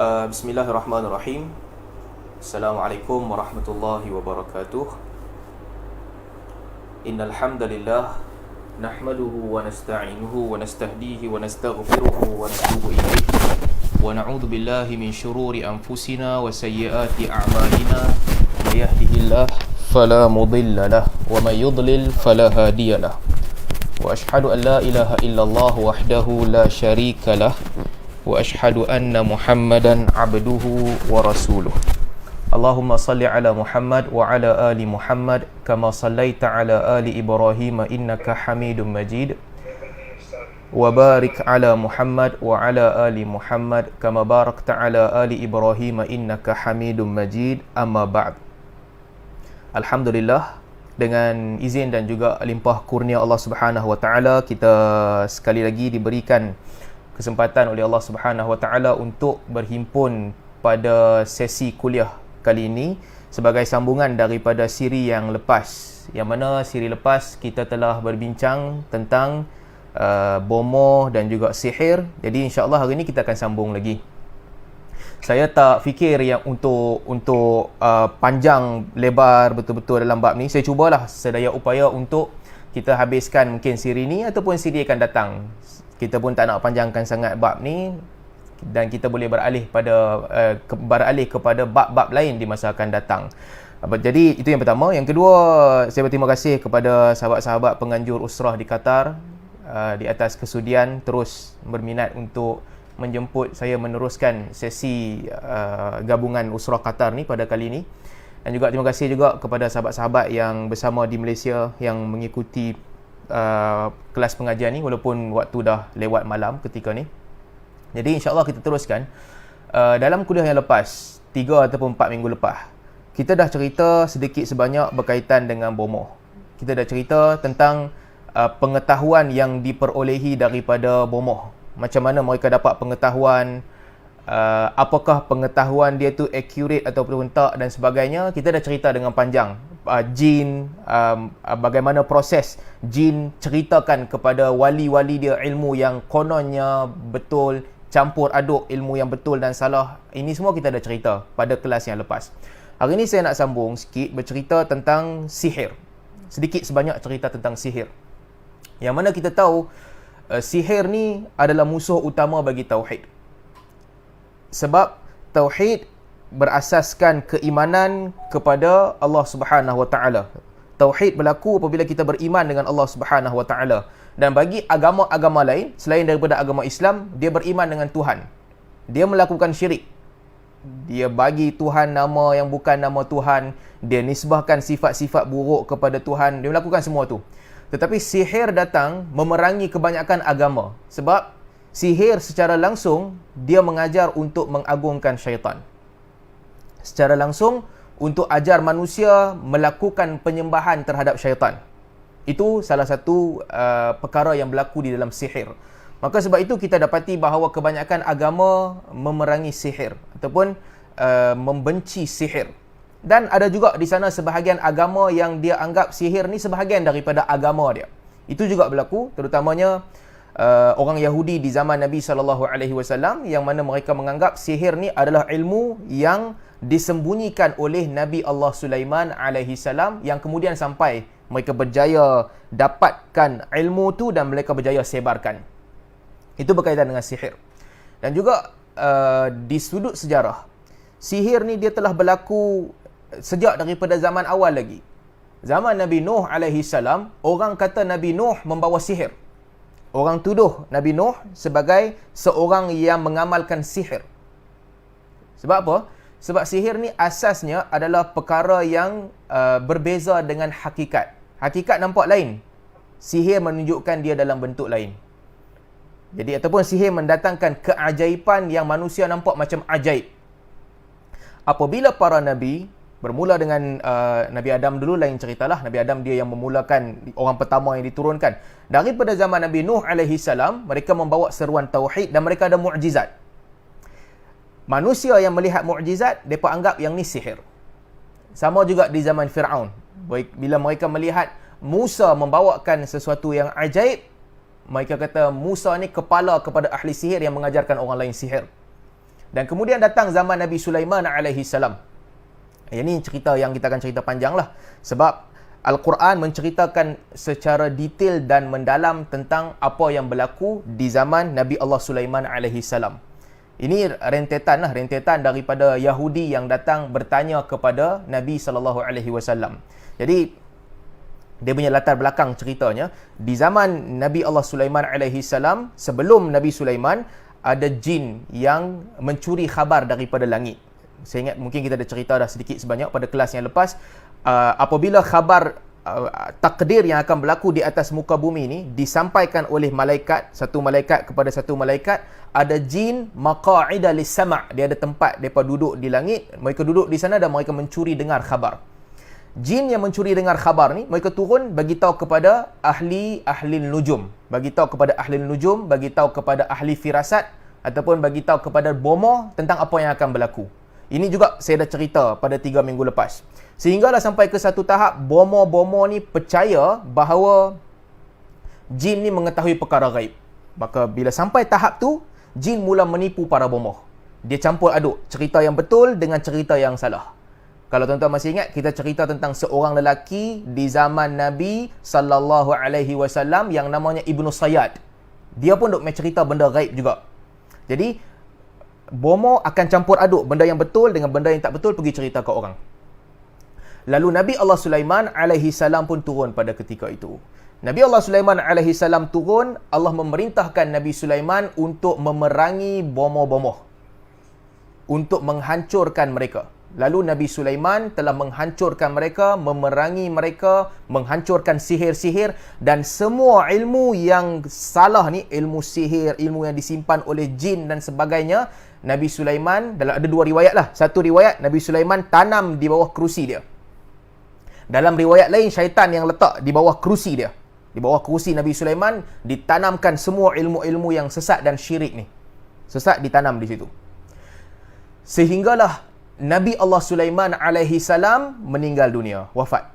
Bismillahirrahmanirrahim. Assalamualaikum warahmatullahi wabarakatuh. Innal hamdalillah nahmaduhu wa nasta'inuhu wa nastahdihi wa nastaghfiruhu wa natubu ilaih wa na'udzu billahi min shururi anfusina wa sayyiati a'malina. May yahdihillahu fala mudilla lahu wa may yudlil fala hadiya lahu. Wa ashhadu an la ilaha illallah wahdahu la syarika lahu wa ashhadu anna Muhammadan abduhu wa rasuluh. Allahumma salli ala Muhammad wa ala ali Muhammad kama sallaita ala ali Ibrahim innaka Hamidum Majid. Wa barik ala Muhammad wa ala ali Muhammad kama barakta ala ali Ibrahim innaka Hamidum Majid. Amma ba'd. Alhamdulillah, dengan izin dan juga limpah kurnia Allah Subhanahu wa taala, kita sekali lagi diberikan kesempatan oleh Allah Subhanahu wa taala untuk berhimpun pada sesi kuliah kali ini sebagai sambungan daripada siri yang lepas, yang mana siri lepas kita telah berbincang tentang bomoh dan juga sihir. Jadi insya-Allah hari ini kita akan sambung lagi. Saya tak fikir yang untuk panjang lebar betul-betul dalam bab ni. Saya cubalah sedaya upaya untuk kita habiskan mungkin siri ni ataupun siri akan datang. Kita pun tak nak panjangkan sangat bab ni dan kita boleh beralih kepada bab-bab lain di masa akan datang. Jadi itu yang pertama. Yang kedua, saya berterima kasih kepada sahabat-sahabat penganjur usrah di Qatar di atas kesudian terus berminat untuk menjemput saya meneruskan sesi gabungan usrah Qatar ni pada kali ini. Dan juga terima kasih juga kepada sahabat-sahabat yang bersama di Malaysia yang mengikuti kelas pengajian ni walaupun waktu dah lewat malam ketika ni. Jadi insya-Allah kita teruskan. Dalam kuliah yang lepas, 3 ataupun 4 minggu lepas, kita dah cerita sedikit sebanyak berkaitan dengan bomoh. Kita dah cerita tentang pengetahuan yang diperolehi daripada bomoh. Macam mana mereka dapat pengetahuan, apakah pengetahuan dia tu accurate ataupun tak dan sebagainya. Kita dah cerita dengan panjang. Jin, bagaimana proses jin ceritakan kepada wali-wali dia ilmu yang kononnya betul, campur aduk ilmu yang betul dan salah. Ini semua kita dah cerita pada kelas yang lepas. Hari ini saya nak sambung sikit bercerita tentang sihir. Sedikit sebanyak cerita tentang sihir. Yang mana kita tahu sihir ni adalah musuh utama bagi tauhid. Sebab tauhid berasaskan keimanan kepada Allah Subhanahu wa taala. Tauhid berlaku apabila kita beriman dengan Allah Subhanahu wa taala. Dan bagi agama-agama lain selain daripada agama Islam, dia beriman dengan Tuhan. Dia melakukan syirik. Dia bagi Tuhan nama yang bukan nama Tuhan, dia nisbahkan sifat-sifat buruk kepada Tuhan, dia melakukan semua tu. Tetapi sihir datang memerangi kebanyakan agama. Sebab sihir secara langsung dia mengajar untuk mengagungkan syaitan. Secara langsung untuk ajar manusia melakukan penyembahan terhadap syaitan. Itu salah satu perkara yang berlaku di dalam sihir. Maka sebab itu kita dapati bahawa kebanyakan agama memerangi sihir ataupun membenci sihir. Dan ada juga di sana sebahagian agama yang dia anggap sihir ni sebahagian daripada agama dia. Itu juga berlaku terutamanya orang Yahudi di zaman Nabi SAW yang mana mereka menganggap sihir ni adalah ilmu yang disembunyikan oleh Nabi Allah Sulaiman alaihi salam yang kemudian sampai mereka berjaya dapatkan ilmu tu dan mereka berjaya sebarkan. Itu berkaitan dengan sihir. Dan juga di sudut sejarah, sihir ni dia telah berlaku sejak daripada zaman awal lagi. Zaman Nabi Nuh alaihi salam, orang kata Nabi Nuh membawa sihir. Orang tuduh Nabi Nuh sebagai seorang yang mengamalkan sihir. Sebab apa? Sebab sihir ni asasnya adalah perkara yang berbeza dengan hakikat. Hakikat nampak lain. Sihir menunjukkan dia dalam bentuk lain. Jadi ataupun sihir mendatangkan keajaiban yang manusia nampak macam ajaib. Apabila para nabi, bermula dengan Nabi Adam dulu, lain ceritalah. Nabi Adam dia yang memulakan, orang pertama yang diturunkan. Daripada zaman Nabi Nuh alaihi salam, mereka membawa seruan tauhid dan mereka ada mukjizat. Manusia yang melihat mukjizat, mereka anggap yang ni sihir. Sama juga di zaman Fir'aun. Bila mereka melihat Musa membawakan sesuatu yang ajaib, mereka kata Musa ni kepala kepada ahli sihir yang mengajarkan orang lain sihir. Dan kemudian datang zaman Nabi Sulaiman alaihi salam. Ini cerita yang kita akan cerita panjang lah. Sebab Al-Quran menceritakan secara detail dan mendalam tentang apa yang berlaku di zaman Nabi Allah Sulaiman alaihi salam. Ini rentetan daripada Yahudi yang datang bertanya kepada Nabi sallallahu alaihi wasallam. Jadi dia punya latar belakang ceritanya, di zaman Nabi Allah Sulaiman alaihi salam, sebelum Nabi Sulaiman, ada jin yang mencuri khabar daripada langit. Saya ingat mungkin kita ada cerita dah sedikit sebanyak pada kelas yang lepas. Apabila khabar takdir yang akan berlaku di atas muka bumi ini disampaikan oleh malaikat, satu malaikat kepada satu malaikat, ada jin maqa'ida lis-sama', dia ada tempat mereka duduk di langit, mereka duduk di sana dan mereka mencuri dengar khabar. Jin yang mencuri dengar khabar ni, mereka turun bagi tahu kepada ahli nujum, bagi tahu kepada ahli nujum, bagi tahu kepada ahli firasat ataupun bagi tahu kepada bomoh tentang apa yang akan berlaku. Ini juga saya dah cerita pada 3 minggu lepas. Sehinggalah sampai ke satu tahap bomoh-bomoh ni percaya bahawa jin ni mengetahui perkara gaib. Maka bila sampai tahap tu, jin mula menipu para bomoh. Dia campur aduk cerita yang betul dengan cerita yang salah. Kalau tuan-tuan masih ingat, kita cerita tentang seorang lelaki di zaman Nabi sallallahu alaihi wasallam yang namanya Ibnu Sayyad. Dia pun duk main cerita benda gaib juga. Jadi bomoh akan campur aduk benda yang betul dengan benda yang tak betul, pergi cerita ke orang. Lalu Nabi Allah Sulaiman alaihi salam pun turun pada ketika itu. Nabi Allah Sulaiman alaihi salam turun, Allah memerintahkan Nabi Sulaiman untuk memerangi bomoh-bomoh, untuk menghancurkan mereka. Lalu Nabi Sulaiman telah menghancurkan mereka, memerangi mereka, menghancurkan sihir-sihir dan semua ilmu yang salah ni, ilmu sihir, ilmu yang disimpan oleh jin dan sebagainya. Nabi Sulaiman, dalam ada 2 riwayat lah. Satu riwayat, Nabi Sulaiman tanam di bawah kerusi dia. Dalam riwayat lain, syaitan yang letak di bawah kerusi dia. Di bawah kerusi Nabi Sulaiman ditanamkan semua ilmu-ilmu yang sesat dan syirik ni. Sesat ditanam di situ. Sehinggalah Nabi Allah Sulaiman alaihi salam meninggal dunia, wafat.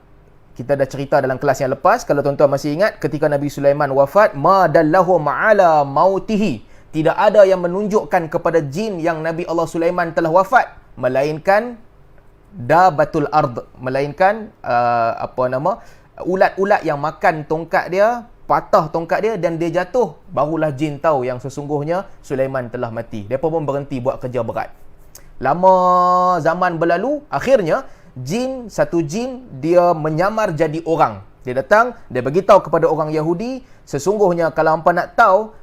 Kita dah cerita dalam kelas yang lepas, kalau tuan-tuan masih ingat, ketika Nabi Sulaiman wafat, ma dallahum ala mautihi, tidak ada yang menunjukkan kepada jin yang Nabi Allah Sulaiman telah wafat, melainkan dabatul ard, melainkan ulat-ulat yang makan tongkat dia, patah tongkat dia dan dia jatuh, barulah jin tahu yang sesungguhnya Sulaiman telah mati. Mereka pun berhenti buat kerja berat. Lama zaman berlalu, akhirnya satu jin dia menyamar jadi orang. Dia datang, dia beritahu kepada orang Yahudi, sesungguhnya kalau hangpa nak tahu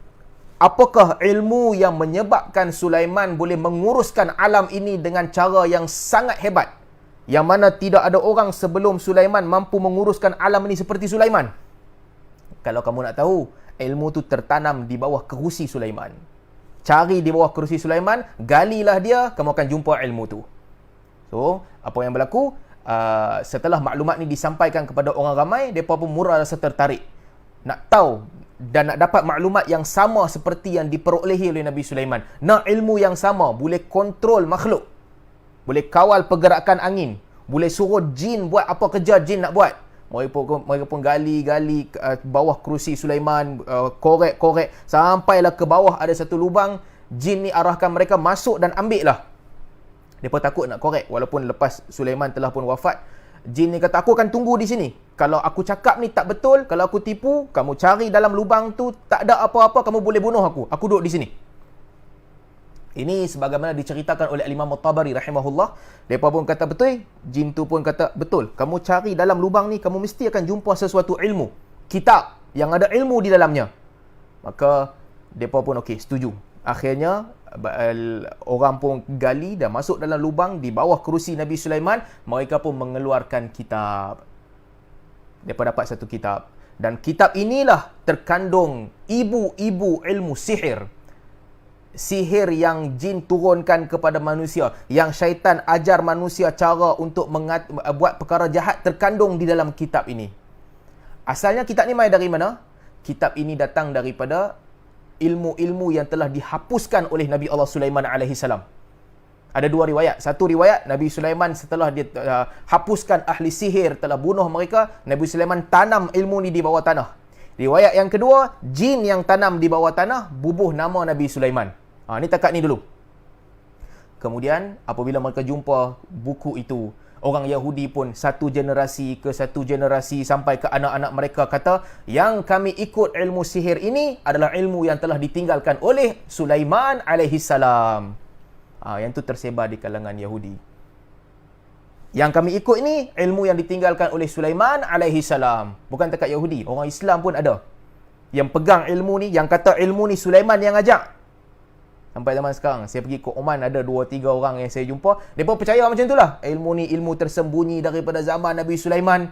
apakah ilmu yang menyebabkan Sulaiman boleh menguruskan alam ini dengan cara yang sangat hebat, yang mana tidak ada orang sebelum Sulaiman mampu menguruskan alam ini seperti Sulaiman. Kalau kamu nak tahu, ilmu tu tertanam di bawah kerusi Sulaiman. Cari di bawah kerusi Sulaiman, galilah dia, kamu akan jumpa ilmu tu. So, apa yang berlaku? Setelah maklumat ni disampaikan kepada orang ramai, mereka pun mula rasa tertarik nak tahu dan nak dapat maklumat yang sama seperti yang diperolehi oleh Nabi Sulaiman. Nak ilmu yang sama, boleh kontrol makhluk, boleh kawal pergerakan angin, boleh suruh jin buat apa kerja jin nak buat. Mereka pun gali bawah kerusi Sulaiman, korek sampailah ke bawah ada satu lubang. Jin ni arahkan mereka masuk dan ambil lah. Mereka takut nak korek, walaupun lepas Sulaiman telah pun wafat. Jin ni kata, aku akan tunggu di sini. Kalau aku cakap ni tak betul, kalau aku tipu, kamu cari dalam lubang tu, tak ada apa-apa, kamu boleh bunuh aku. Aku duduk di sini. Ini sebagaimana diceritakan oleh Imam At-Tabari rahimahullah. Mereka pun kata betul, jin tu pun kata betul. Kamu cari dalam lubang ni, kamu mesti akan jumpa sesuatu ilmu, kitab yang ada ilmu di dalamnya. Maka mereka pun okey, setuju. Akhirnya orang pun gali dan masuk dalam lubang di bawah kerusi Nabi Sulaiman. Mereka pun mengeluarkan kitab. Mereka dapat satu kitab. Dan kitab inilah terkandung ibu-ibu ilmu sihir. Sihir yang jin turunkan kepada manusia, yang syaitan ajar manusia cara untuk buat perkara jahat, terkandung di dalam kitab ini. Asalnya kitab ni mai dari mana? Kitab ini datang daripada ilmu-ilmu yang telah dihapuskan oleh Nabi Allah Sulaiman alaihi salam. Ada 2 riwayat. Satu riwayat, Nabi Sulaiman setelah dia hapuskan ahli sihir, telah bunuh mereka, Nabi Sulaiman tanam ilmu ni di bawah tanah. Riwayat yang kedua, jin yang tanam di bawah tanah bubuh nama Nabi Sulaiman. Ni takat ni dulu. Kemudian apabila mereka jumpa buku itu, orang Yahudi pun satu generasi ke satu generasi sampai ke anak-anak mereka kata, yang kami ikut ilmu sihir ini adalah ilmu yang telah ditinggalkan oleh Sulaiman alaihi salam. Yang tu tersebar di kalangan Yahudi. Yang kami ikut ini ilmu yang ditinggalkan oleh Sulaiman alaihi salam. Bukan dekat Yahudi, orang Islam pun ada yang pegang ilmu ni, yang kata ilmu ni Sulaiman yang ajak. Sampai zaman sekarang, saya pergi ke Oman, ada 2-3 orang yang saya jumpa, mereka percaya macam itulah. Ilmu ni ilmu tersembunyi daripada zaman Nabi Sulaiman.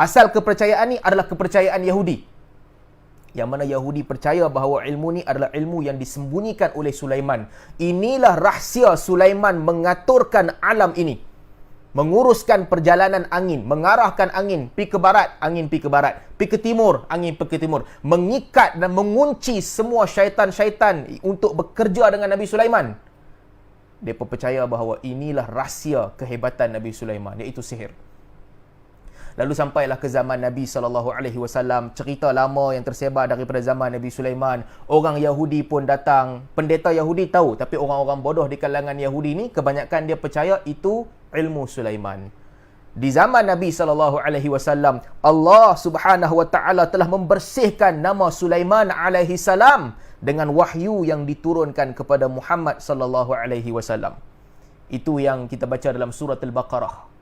Asal kepercayaan ni adalah kepercayaan Yahudi. Yang mana Yahudi percaya bahawa ilmu ni adalah ilmu yang disembunyikan oleh Sulaiman. Inilah rahsia Sulaiman mengaturkan alam ini. Menguruskan perjalanan angin, mengarahkan angin, pi ke barat, angin pi ke barat, pi ke timur, angin pi ke timur, mengikat dan mengunci semua syaitan-syaitan untuk bekerja dengan Nabi Sulaiman. Mereka percaya bahawa inilah rahsia kehebatan Nabi Sulaiman, iaitu sihir. Lalu sampailah ke zaman Nabi SAW, cerita lama yang tersebar daripada zaman Nabi Sulaiman. Orang Yahudi pun datang, pendeta Yahudi tahu, tapi orang-orang bodoh di kalangan Yahudi ni, kebanyakan dia percaya itu ilmu Sulaiman. Di zaman Nabi SAW, Allah Subhanahu Wa Taala telah membersihkan nama Sulaiman alaihi salam dengan wahyu yang diturunkan kepada Muhammad SAW. Itu yang kita baca dalam surah Al-Baqarah.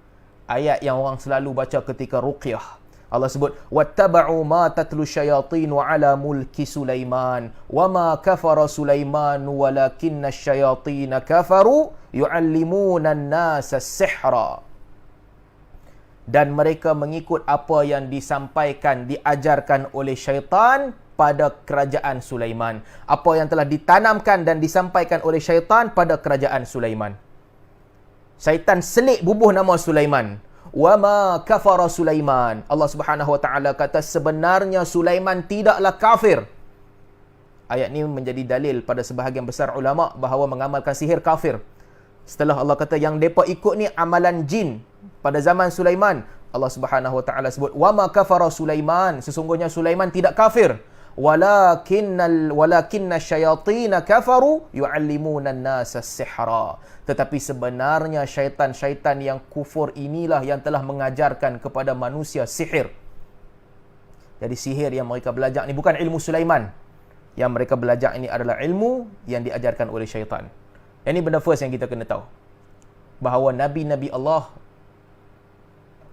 Ayat yang orang selalu baca ketika ruqyah. Allah sebut, wattaba'u ma tatlu syayatinu ala mulki Sulaiman wama kafara Sulaiman walakinna syayatina kafaru yu'allimuna an-nasa as-sihra. Dan mereka mengikut apa yang disampaikan, diajarkan oleh syaitan pada kerajaan Sulaiman. Apa yang telah ditanamkan dan disampaikan oleh syaitan pada kerajaan Sulaiman. Syaitan selit bubuh nama Sulaiman. Wa ma kafara Sulaiman. Allah Subhanahu Wa Taala kata sebenarnya Sulaiman tidaklah kafir. Ayat ni menjadi dalil pada sebahagian besar ulama bahawa mengamalkan sihir kafir. Setelah Allah kata yang depa ikut ni amalan jin pada zaman Sulaiman, Allah Subhanahu Wa Taala sebut wa ma kafara Sulaiman, sesungguhnya Sulaiman tidak kafir. Walakinna syayatina kafaru yu'allimuna an-nasa as-sihra. Tetapi sebenarnya syaitan-syaitan yang kufur inilah yang telah mengajarkan kepada manusia sihir. Jadi sihir yang mereka belajar ni bukan ilmu Sulaiman. Yang mereka belajar ini adalah ilmu yang diajarkan oleh syaitan. Ini benda first yang kita kena tahu. Bahawa Nabi-Nabi Allah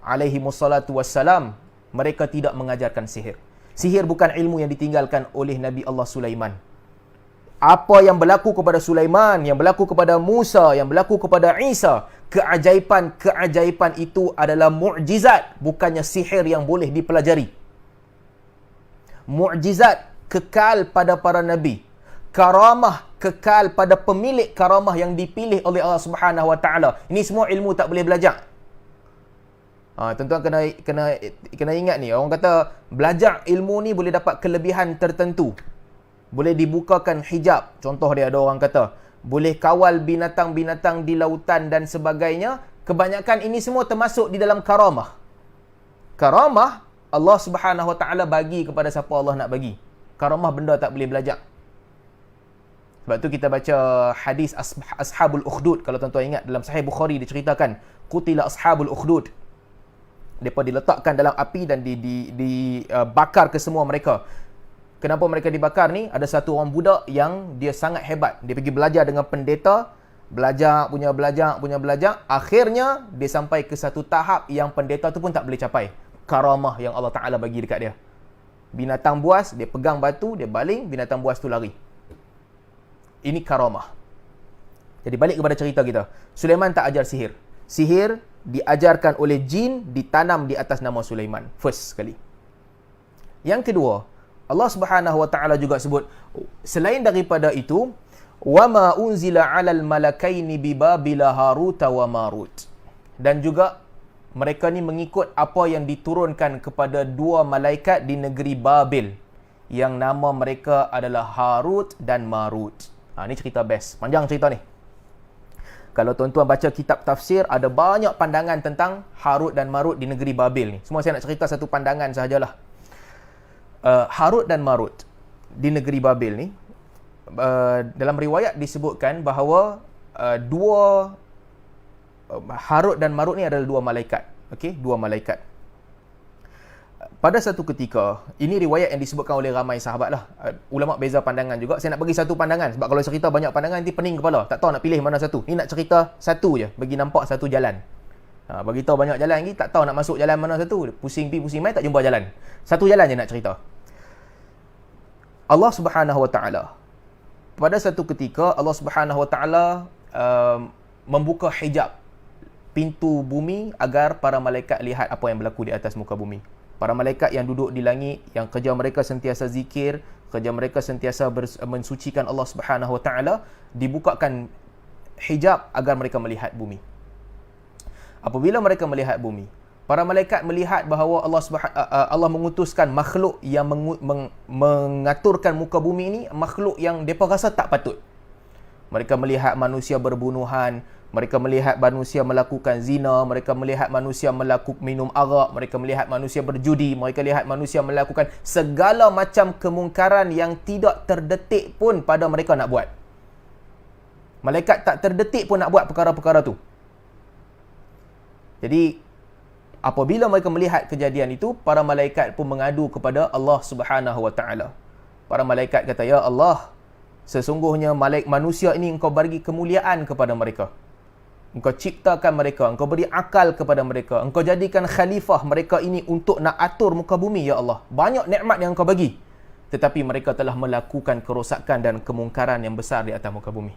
alaihi wassalatu wassalam, mereka tidak mengajarkan sihir. Sihir bukan ilmu yang ditinggalkan oleh Nabi Allah Sulaiman. Apa yang berlaku kepada Sulaiman, yang berlaku kepada Musa, yang berlaku kepada Isa, keajaiban-keajaiban itu adalah mukjizat, bukannya sihir yang boleh dipelajari. Mukjizat kekal pada para nabi. Karamah kekal pada pemilik karamah yang dipilih oleh Allah Subhanahu Wa Taala. Ini semua ilmu tak boleh belajar. Tuan-tuan kena ingat ni, orang kata belajar ilmu ni boleh dapat kelebihan tertentu. Boleh dibukakan hijab. Contoh dia, ada orang kata boleh kawal binatang-binatang di lautan dan sebagainya. Kebanyakan ini semua termasuk di dalam karamah. Karamah Allah Subhanahu Wa Taala bagi kepada siapa Allah nak bagi. Karamah benda tak boleh belajar. Sebab tu kita baca hadis Ashabul Ukhdud. Kalau tuan-tuan ingat, dalam Sahih Bukhari diceritakan, qutila Ashabul Ukhdud. Mereka diletakkan dalam api dan dibakar ke semua mereka. Kenapa mereka dibakar ni? Ada satu orang budak yang dia sangat hebat. Dia pergi belajar dengan pendeta, belajar. Akhirnya dia sampai ke satu tahap yang pendeta tu pun tak boleh capai. Karamah yang Allah Ta'ala bagi dekat dia. Binatang buas, dia pegang batu, dia baling, binatang buas tu lari. Ini karamah. Jadi balik kepada cerita kita. Sulaiman tak ajar sihir. Sihir diajarkan oleh jin, ditanam di atas nama Sulaiman. First sekali. Yang kedua, Allah Subhanahu Wa Taala juga sebut, selain daripada itu, wa ma unzila 'alal malakaini bi Babil Harut wa Marut. Dan juga mereka ni mengikut apa yang diturunkan kepada dua malaikat di negeri Babil, yang nama mereka adalah Harut dan Marut. Ni cerita best. Panjang cerita ni. Kalau tuan-tuan baca kitab tafsir, ada banyak pandangan tentang Harut dan Marut di negeri Babil ni. Semua saya nak cerita satu pandangan sahajalah. Harut dan Marut di negeri Babil ni, dalam riwayat disebutkan bahawa dua Harut dan Marut ni adalah dua malaikat. Okey, dua malaikat. Pada satu ketika, ini riwayat yang disebutkan oleh ramai sahabat lah. Ulama beza pandangan juga. Saya nak bagi satu pandangan. Sebab kalau cerita banyak pandangan, nanti pening kepala. Tak tahu nak pilih mana satu. Ni nak cerita satu je. Bagi nampak satu jalan. Bagi tahu banyak jalan lagi, tak tahu nak masuk jalan mana satu. Pusing pi, pusing mai, tak jumpa jalan. Satu jalan je nak cerita. Allah Subhanahu Wa Ta'ala. Pada satu ketika, Allah Subhanahu Wa Ta'ala membuka hijab pintu bumi agar para malaikat lihat apa yang berlaku di atas muka bumi. Para malaikat yang duduk di langit, yang kerja mereka sentiasa zikir, kerja mereka sentiasa mensucikan Allah Subhanahu Wa Ta'ala, dibukakan hijab agar mereka melihat bumi. Apabila mereka melihat bumi, para malaikat melihat bahawa Allah mengutuskan makhluk yang mengaturkan muka bumi ini, makhluk yang mereka rasa tak patut. Mereka melihat manusia berbunuhan, mereka melihat manusia melakukan zina, mereka melihat manusia minum arak, mereka melihat manusia berjudi, mereka lihat manusia melakukan segala macam kemungkaran yang tidak terdetik pun pada mereka nak buat. Malaikat tak terdetik pun nak buat perkara-perkara tu. Jadi, apabila mereka melihat kejadian itu, para malaikat pun mengadu kepada Allah Subhanahu Wa Ta'ala. Para malaikat kata, "Ya Allah, sesungguhnya manusia ini Engkau bagi kemuliaan kepada mereka. Engkau ciptakan mereka, Engkau beri akal kepada mereka, Engkau jadikan khalifah mereka ini untuk nak atur muka bumi, Ya Allah. Banyak nikmat yang Engkau bagi. Tetapi mereka telah melakukan kerosakan dan kemungkaran yang besar di atas muka bumi.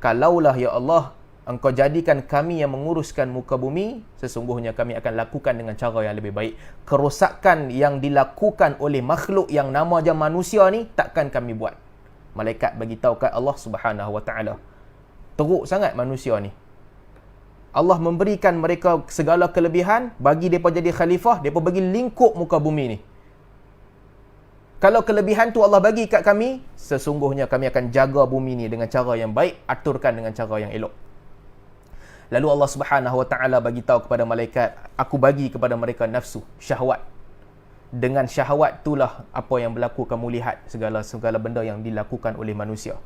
Kalaulah, Ya Allah, Engkau jadikan kami yang menguruskan muka bumi, sesungguhnya kami akan lakukan dengan cara yang lebih baik. Kerosakan yang dilakukan oleh makhluk yang nama je manusia ni, takkan kami buat." Malaikat bagi tahu kat Allah Subhanahu Wa Ta'ala. Teruk sangat manusia ni. Allah memberikan mereka segala kelebihan, bagi mereka jadi khalifah, mereka bagi lingkup muka bumi ni. Kalau kelebihan tu Allah bagi kat kami, sesungguhnya kami akan jaga bumi ni dengan cara yang baik, aturkan dengan cara yang elok. Lalu Allah Subhanahu Wa Ta'ala bagi tahu kepada malaikat, "Aku bagi kepada mereka nafsu, syahwat. Dengan syahwat itulah apa yang berlaku, kamu lihat segala benda yang dilakukan oleh manusia."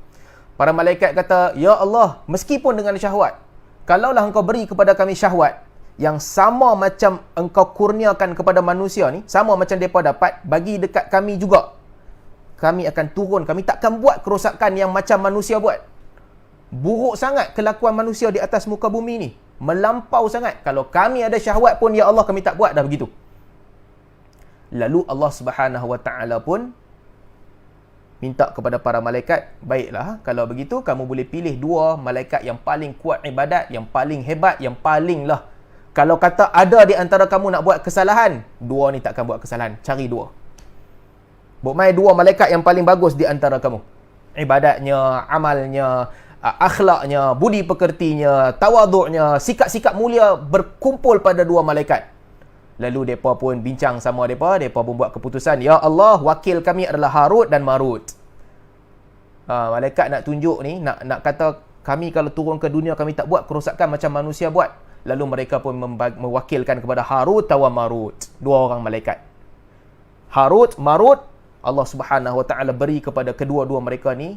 Para malaikat kata, "Ya Allah, meskipun dengan syahwat, kalaulah Engkau beri kepada kami syahwat yang sama macam Engkau kurniakan kepada manusia ni, sama macam mereka dapat, bagi dekat kami juga. Kami akan turun, kami takkan buat kerosakan yang macam manusia buat. Buruk sangat kelakuan manusia di atas muka bumi ni. Melampau sangat. Kalau kami ada syahwat pun, Ya Allah, kami tak buat dah begitu." Lalu Allah Subhanahu Wa Ta'ala pun minta kepada para malaikat, "Baiklah, kalau begitu kamu boleh pilih dua malaikat yang paling kuat ibadat, yang paling hebat, yang paling lah. Kalau kata ada di antara kamu nak buat kesalahan, dua ni takkan buat kesalahan. Cari dua. Buat dua malaikat yang paling bagus di antara kamu. Ibadatnya, amalnya, akhlaknya, budi pekertinya, tawaduknya, sikap-sikap mulia berkumpul pada dua malaikat." Lalu mereka pun bincang sama mereka pun buat keputusan, "Ya Allah, wakil kami adalah Harut dan Marut." Malaikat nak tunjuk ni, nak kata, kami kalau turun ke dunia, kami tak buat kerosakan macam manusia buat. Lalu mereka pun mewakilkan kepada Harut dan Marut. Dua orang malaikat. Harut, Marut, Allah Subhanahu Wa Ta'ala beri kepada kedua-dua mereka ni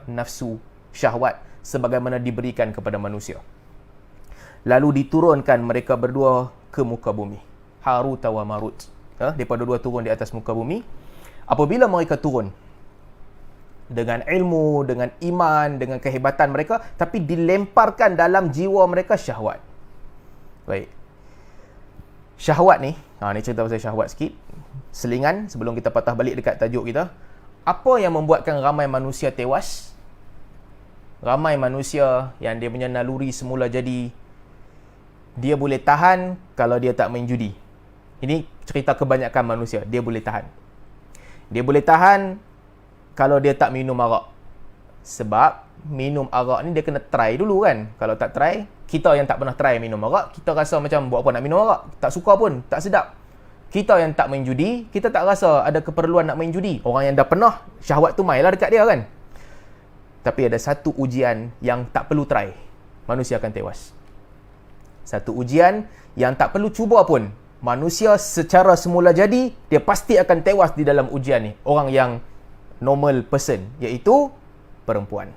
nafsu, syahwat, sebagaimana diberikan kepada manusia. Lalu diturunkan mereka berdua ke muka bumi. Harut wa Marut. Mereka dua turun di atas muka bumi. Apabila mereka turun, dengan ilmu, dengan iman, dengan kehebatan mereka, tapi dilemparkan dalam jiwa mereka syahwat. Baik. Syahwat ni, ni cerita pasal syahwat sikit. Selingan, sebelum kita patah balik dekat tajuk kita. Apa yang membuatkan ramai manusia tewas? Ramai manusia yang dia punya naluri semula jadi, dia boleh tahan kalau dia tak main judi. Ini cerita kebanyakan manusia. Dia boleh tahan. Dia boleh tahan kalau dia tak minum arak. Sebab minum arak ni dia kena try dulu kan. Kalau tak try, kita yang tak pernah try minum arak, kita rasa macam buat apa nak minum arak. Tak suka pun, tak sedap. Kita yang tak main judi, kita tak rasa ada keperluan nak main judi. Orang yang dah pernah, syahwat tu mainlah dekat dia kan. Tapi ada satu ujian yang tak perlu try, manusia akan tewas. Satu ujian yang tak perlu cuba pun, manusia secara semula jadi, dia pasti akan tewas di dalam ujian ni. Orang yang normal person, iaitu perempuan.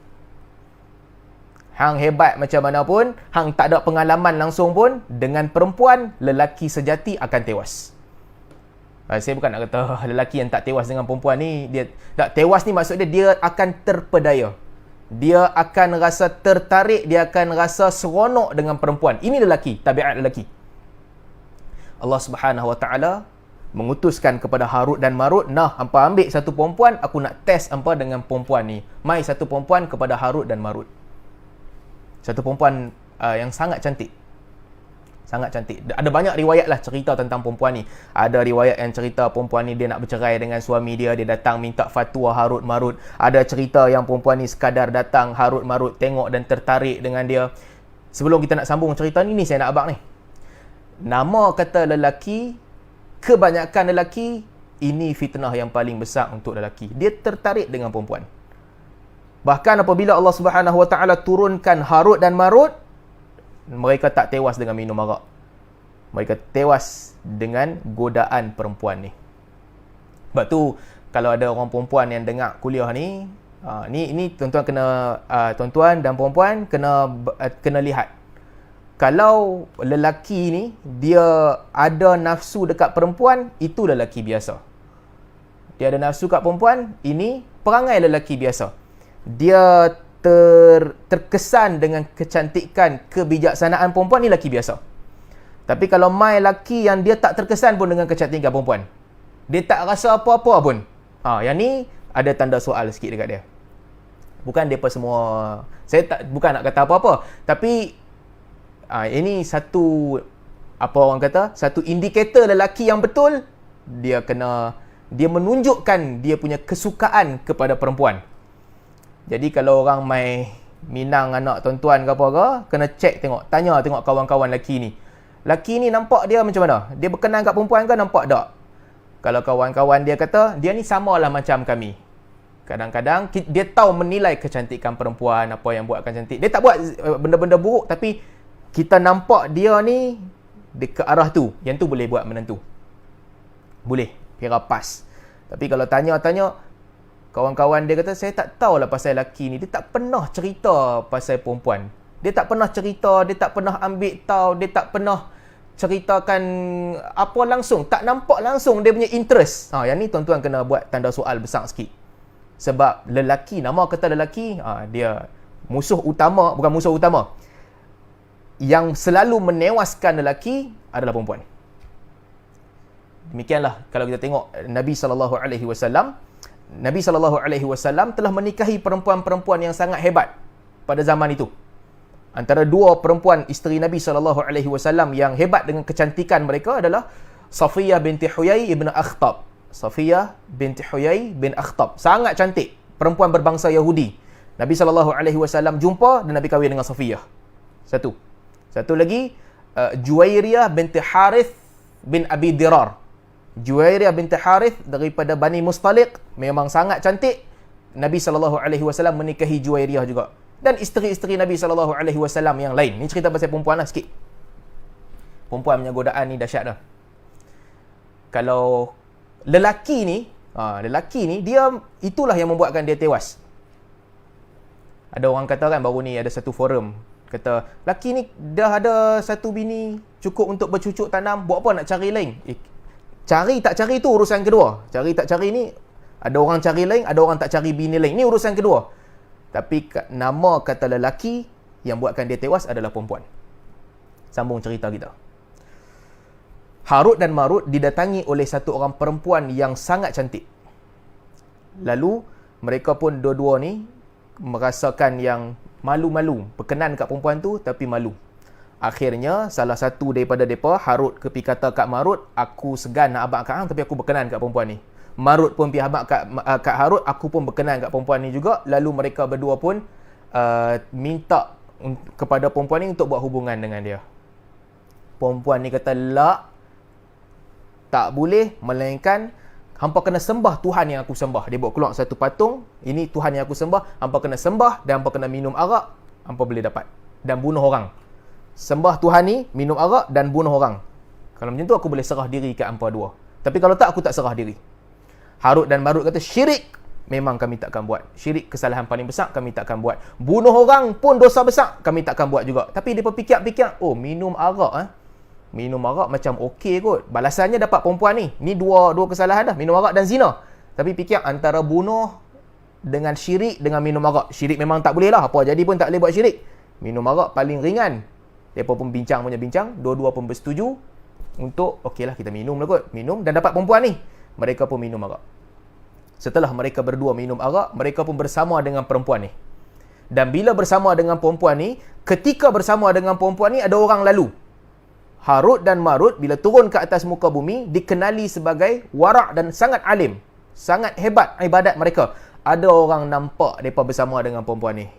Hang hebat macam mana pun, hang tak ada pengalaman langsung pun, dengan perempuan, lelaki sejati akan tewas. Saya bukan nak kata lelaki yang tak tewas dengan perempuan ni, dia tak tewas ni maksud dia akan terpedaya. Dia akan rasa tertarik, dia akan rasa seronok dengan perempuan. Ini lelaki, tabiat lelaki. Allah Subhanahu Wa Taala mengutuskan kepada Harut dan Marut, nah, hampa ambil satu perempuan, aku nak test hampa dengan perempuan ni. Mai satu perempuan kepada Harut dan Marut. Satu perempuan yang sangat cantik. Sangat cantik. Ada banyak riwayat lah cerita tentang perempuan ni. Ada riwayat yang cerita perempuan ni dia nak bercerai dengan suami dia, dia datang minta fatwa Harut Marut. Ada cerita yang perempuan ni sekadar datang, Harut Marut tengok dan tertarik dengan dia. Sebelum kita nak sambung cerita ni saya nak abang ni. Nama kata lelaki, kebanyakan lelaki, ini fitnah yang paling besar untuk lelaki. Dia tertarik dengan perempuan. Bahkan apabila Allah Subhanahu Wa Taala turunkan Harut dan Marut, mereka tak tewas dengan minum arak. Mereka tewas dengan godaan perempuan ni. Sebab tu kalau ada orang perempuan yang dengar kuliah ni, ni tuan-tuan kena tuan-tuan dan perempuan kena lihat. Kalau lelaki ni dia ada nafsu dekat perempuan, itu lelaki biasa. Dia ada nafsu kat perempuan, ini perangai lelaki biasa. Dia terkesan dengan kecantikan, kebijaksanaan perempuan, ni lelaki biasa. Tapi kalau mai lelaki yang dia tak terkesan pun dengan kecantikan perempuan, dia tak rasa apa-apa pun, yang ni ada tanda soal sikit dekat dia. Bukan depa semua, saya tak, bukan nak kata apa-apa, tapi ini satu, apa orang kata, satu indikator lelaki yang betul, dia menunjukkan dia punya kesukaan kepada perempuan. Jadi kalau orang mai minang anak tuan-tuan ke apa ke, kena cek tengok, tanya tengok kawan-kawan lelaki ni. Lelaki ni nampak dia macam mana? Dia berkenan kat perempuan ke, nampak tak? Kalau kawan-kawan dia kata, dia ni samalah macam kami. Kadang-kadang dia tahu menilai kecantikan perempuan, apa yang buatkan cantik. Dia tak buat benda-benda buruk, tapi kita nampak dia ni ke arah tu. Yang tu boleh buat menentu. Boleh, kira pas. Tapi kalau tanya-tanya, kawan-kawan dia kata, saya tak tahulah pasal lelaki ni. Dia tak pernah cerita pasal perempuan. Dia tak pernah cerita, dia tak pernah ambil tahu, dia tak pernah ceritakan apa langsung. Tak nampak langsung dia punya interest. Yang ni tuan-tuan kena buat tanda soal besar sikit. Sebab lelaki, nama kata lelaki, dia musuh utama, bukan musuh utama. Yang selalu menewaskan lelaki adalah perempuan. Demikianlah kalau kita tengok Nabi SAW telah menikahi perempuan-perempuan yang sangat hebat pada zaman itu. Antara dua perempuan isteri Nabi SAW yang hebat dengan kecantikan mereka adalah Safiyah binti Huyai ibn Akhtab. Safiyah binti Huyai bin Akhtab. Sangat cantik. Perempuan berbangsa Yahudi. Nabi SAW jumpa dan Nabi kahwin dengan Safiyah. Satu lagi, Juwairiyah binti Harith bin Abi Dirar. Juwairiyah binti Harith daripada Bani Mustaliq, memang sangat cantik. Nabi SAW menikahi Juwairiyah juga. Dan isteri-isteri Nabi SAW yang lain. Ni cerita pasal perempuan lah sikit. Perempuan punya godaan ni dahsyat dah. Kalau lelaki ni, dia, itulah yang membuatkan dia tewas. Ada orang kata kan, baru ni ada satu forum, kata, lelaki ni dah ada satu bini, cukup untuk bercucuk tanam, buat apa nak cari lain? Cari tak cari tu urusan kedua. Cari tak cari ni, ada orang cari lain, ada orang tak cari bini lain. Ni urusan kedua. Tapi nama kata lelaki yang buatkan dia tewas adalah perempuan. Sambung cerita kita. Harut dan Marut didatangi oleh satu orang perempuan yang sangat cantik. Lalu mereka pun dua-dua ni merasakan yang malu-malu, berkenan kat perempuan tu tapi malu. Akhirnya salah satu daripada mereka, Harut, kata kat Marut, aku segan nak abang kat hang tapi aku berkenan kat perempuan ni. Marut pun pergi abang kat Harut, aku pun berkenan kat perempuan ni juga. Lalu mereka berdua pun minta kepada perempuan ni untuk buat hubungan dengan dia. Perempuan ni kata, la, tak boleh, melainkan hampa kena sembah Tuhan yang aku sembah. Dia buat keluar satu patung, ini Tuhan yang aku sembah, hampa kena sembah dan hampa kena minum arak, hampa boleh dapat. Dan bunuh orang. Sembah Tuhan ni, minum arak dan bunuh orang. Kalau macam tu aku boleh serah diri kat hampa dua. Tapi kalau tak, aku tak serah diri. Harut dan Marut kata, syirik. memang kami takkan buat. Syirik kesalahan paling besar, kami takkan buat. Bunuh orang pun dosa besar, kami takkan buat juga. Tapi dia fikir-fikir, oh minum arak minum arak macam okey kot. Balasannya dapat perempuan ni. Ni dua kesalahan dah, minum arak dan zina. Tapi fikir antara bunuh dengan syirik dengan minum arak. Syirik memang tak boleh lah, apa jadi pun tak boleh buat syirik. Minum arak paling ringan. Mereka pun bincang, dua-dua pun bersetuju untuk okeylah kita minum lah kot. Minum dan dapat perempuan ni. Mereka pun minum arak. Setelah mereka berdua minum arak, mereka pun bersama dengan perempuan ni. Dan bila bersama dengan perempuan ni, ketika bersama dengan perempuan ni ada orang lalu. Harut dan Marut bila turun ke atas muka bumi dikenali sebagai warak dan sangat alim. Sangat hebat ibadat mereka. Ada orang nampak mereka bersama dengan perempuan ni.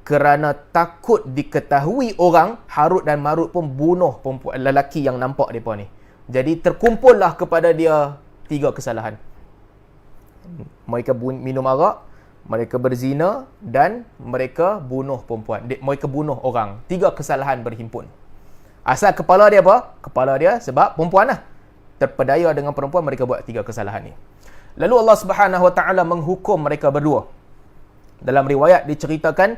Kerana takut diketahui orang, Harut dan Marut pun bunuh perempuan lelaki yang nampak mereka ni. Jadi terkumpullah kepada dia 3 kesalahan. Mereka minum arak, mereka berzina dan mereka bunuh perempuan. Mereka bunuh orang. 3 kesalahan berhimpun. Asal kepala dia apa? Kepala dia sebab perempuan lah. Terpedaya dengan perempuan, mereka buat 3 kesalahan ni. Lalu Allah Subhanahu Wa Taala menghukum mereka berdua. Dalam riwayat diceritakan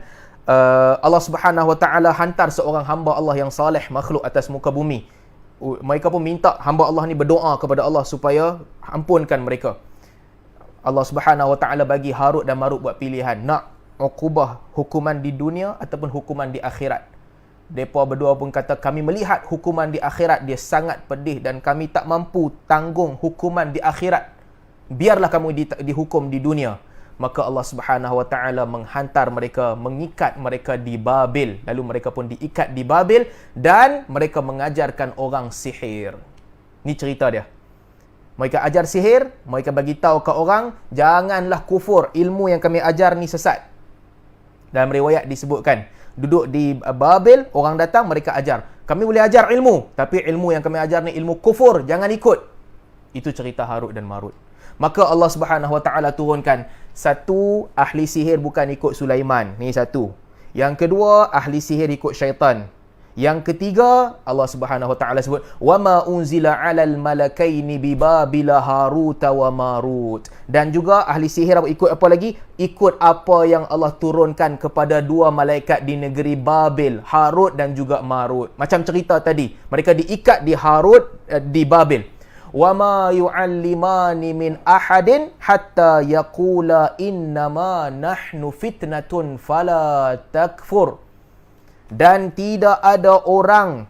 Allah Subhanahu Wa Taala hantar seorang hamba Allah yang saleh makhluk atas muka bumi. Mereka pun minta hamba Allah ni berdoa kepada Allah supaya ampunkan mereka. Allah Subhanahu Wa Taala bagi Harut dan Marut buat pilihan, nak uqubah hukuman di dunia ataupun hukuman di akhirat. Mereka berdua pun kata, kami melihat hukuman di akhirat dia sangat pedih dan kami tak mampu tanggung hukuman di akhirat. Biarlah kamu dihukum di dunia. Maka Allah Subhanahu Wa Taala menghantar mereka, mengikat mereka di Babil. Lalu mereka pun diikat di Babil dan mereka mengajarkan orang sihir. Ni cerita dia. Mereka ajar sihir, mereka bagi tahu ke orang, janganlah kufur, ilmu yang kami ajar ni sesat. Dalam riwayat disebutkan, duduk di Babil, orang datang, mereka ajar. Kami boleh ajar ilmu, tapi ilmu yang kami ajar ni ilmu kufur, jangan ikut. Itu cerita Harut dan Marut. Maka Allah Subhanahu Wa Taala turunkan, satu, ahli sihir bukan ikut Sulaiman. Ni satu. Yang kedua, ahli sihir ikut syaitan. Yang ketiga, Allah Subhanahu Wa Taala sebut, wa ma unzila 'alal malakaini bi Babila Harut wa Marut. Dan juga ahli sihir ikut apa lagi? Ikut apa yang Allah turunkan kepada 2 malaikat di negeri Babil, Harut dan juga Marut. Macam cerita tadi, mereka diikat di Harut di Babil. Wa ma yu'allimani min ahadin hatta yaqula innama nahnu fitnatun fala takfur. Dan tidak ada orang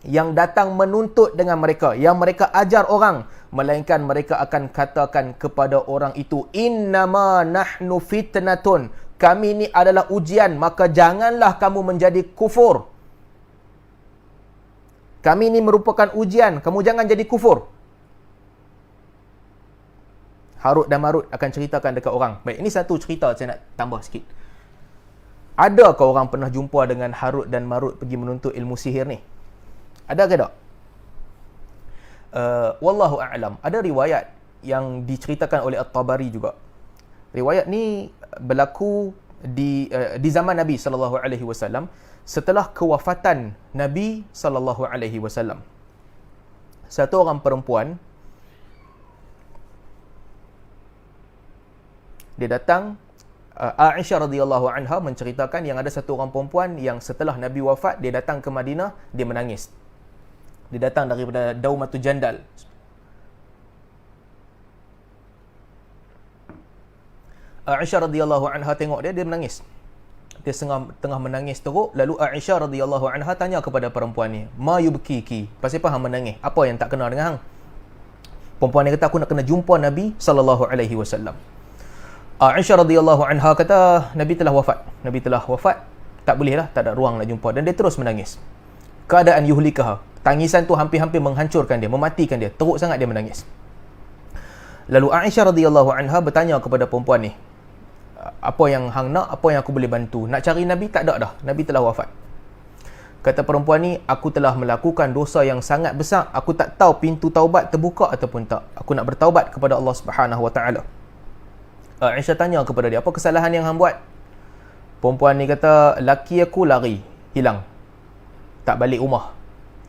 yang datang menuntut dengan mereka, yang mereka ajar orang, melainkan mereka akan katakan kepada orang itu, innama nahnu fitnatun, kami ni adalah ujian, maka janganlah kamu menjadi kufur. Kami ni merupakan ujian, kamu jangan jadi kufur. Harut dan Marut akan ceritakan dekat orang. Baik, ini satu cerita saya nak tambah sikit. Adakah orang pernah jumpa dengan Harut dan Marut pergi menuntut ilmu sihir ni? Ada ke tak? Wallahu a'lam. Ada riwayat yang diceritakan oleh At-Tabari juga. Riwayat ni berlaku di zaman Nabi sallallahu alaihi wasallam, setelah kewafatan Nabi sallallahu alaihi wasallam. Satu orang perempuan, dia datang, Aisyah radhiyallahu anha menceritakan yang ada satu orang perempuan yang setelah Nabi wafat, dia datang ke Madinah, dia menangis. Dia datang daripada Daumatul Jandal. Aisyah radhiyallahu anha tengok dia menangis. Dia tengah menangis teruk. Lalu Aisyah radhiyallahu anha tanya kepada perempuan ni, "Ma yubkiki?" Pasal apa hang menangis? Apa yang tak kena dengan hang? Perempuan ni kata, "Aku nak kena jumpa Nabi sallallahu alaihi wasallam." Aisyah radhiyallahu anha kata, Nabi telah wafat. Nabi telah wafat, tak bolehlah, tak ada ruang nak jumpa. Dan dia terus menangis. Keadaan yuhlikaha. Tangisan tu hampir-hampir menghancurkan dia, mematikan dia. Teruk sangat dia menangis. Lalu Aisyah radhiyallahu anha bertanya kepada perempuan ni, apa yang hang nak, apa yang aku boleh bantu? Nak cari Nabi? Tak ada dah, Nabi telah wafat. Kata perempuan ni, aku telah melakukan dosa yang sangat besar. Aku tak tahu pintu taubat terbuka ataupun tak. Aku nak bertaubat kepada Allah Subhanahu Wa Taala. Aisyah tanya kepada dia, apa kesalahan yang hang buat? Perempuan ni kata, laki aku lari, hilang. Tak balik rumah.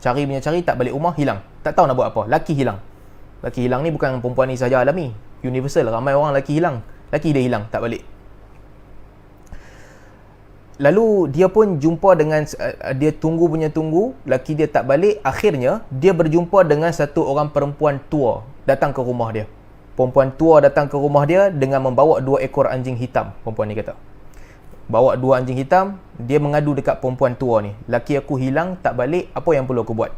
Cari, tak balik rumah, hilang. Tak tahu nak buat apa. Laki hilang. Laki hilang ni bukan perempuan ni sahaja alami. Universal, ramai orang laki hilang. Laki dia hilang, tak balik. Lalu dia pun jumpa dengan, dia tunggu, laki dia tak balik. Akhirnya dia berjumpa dengan satu orang perempuan tua datang ke rumah dia. Perempuan tua datang ke rumah dia dengan membawa 2 ekor anjing hitam. Perempuan ni kata, bawa 2 anjing hitam. Dia mengadu dekat perempuan tua ni, laki aku hilang, tak balik, apa yang perlu aku buat?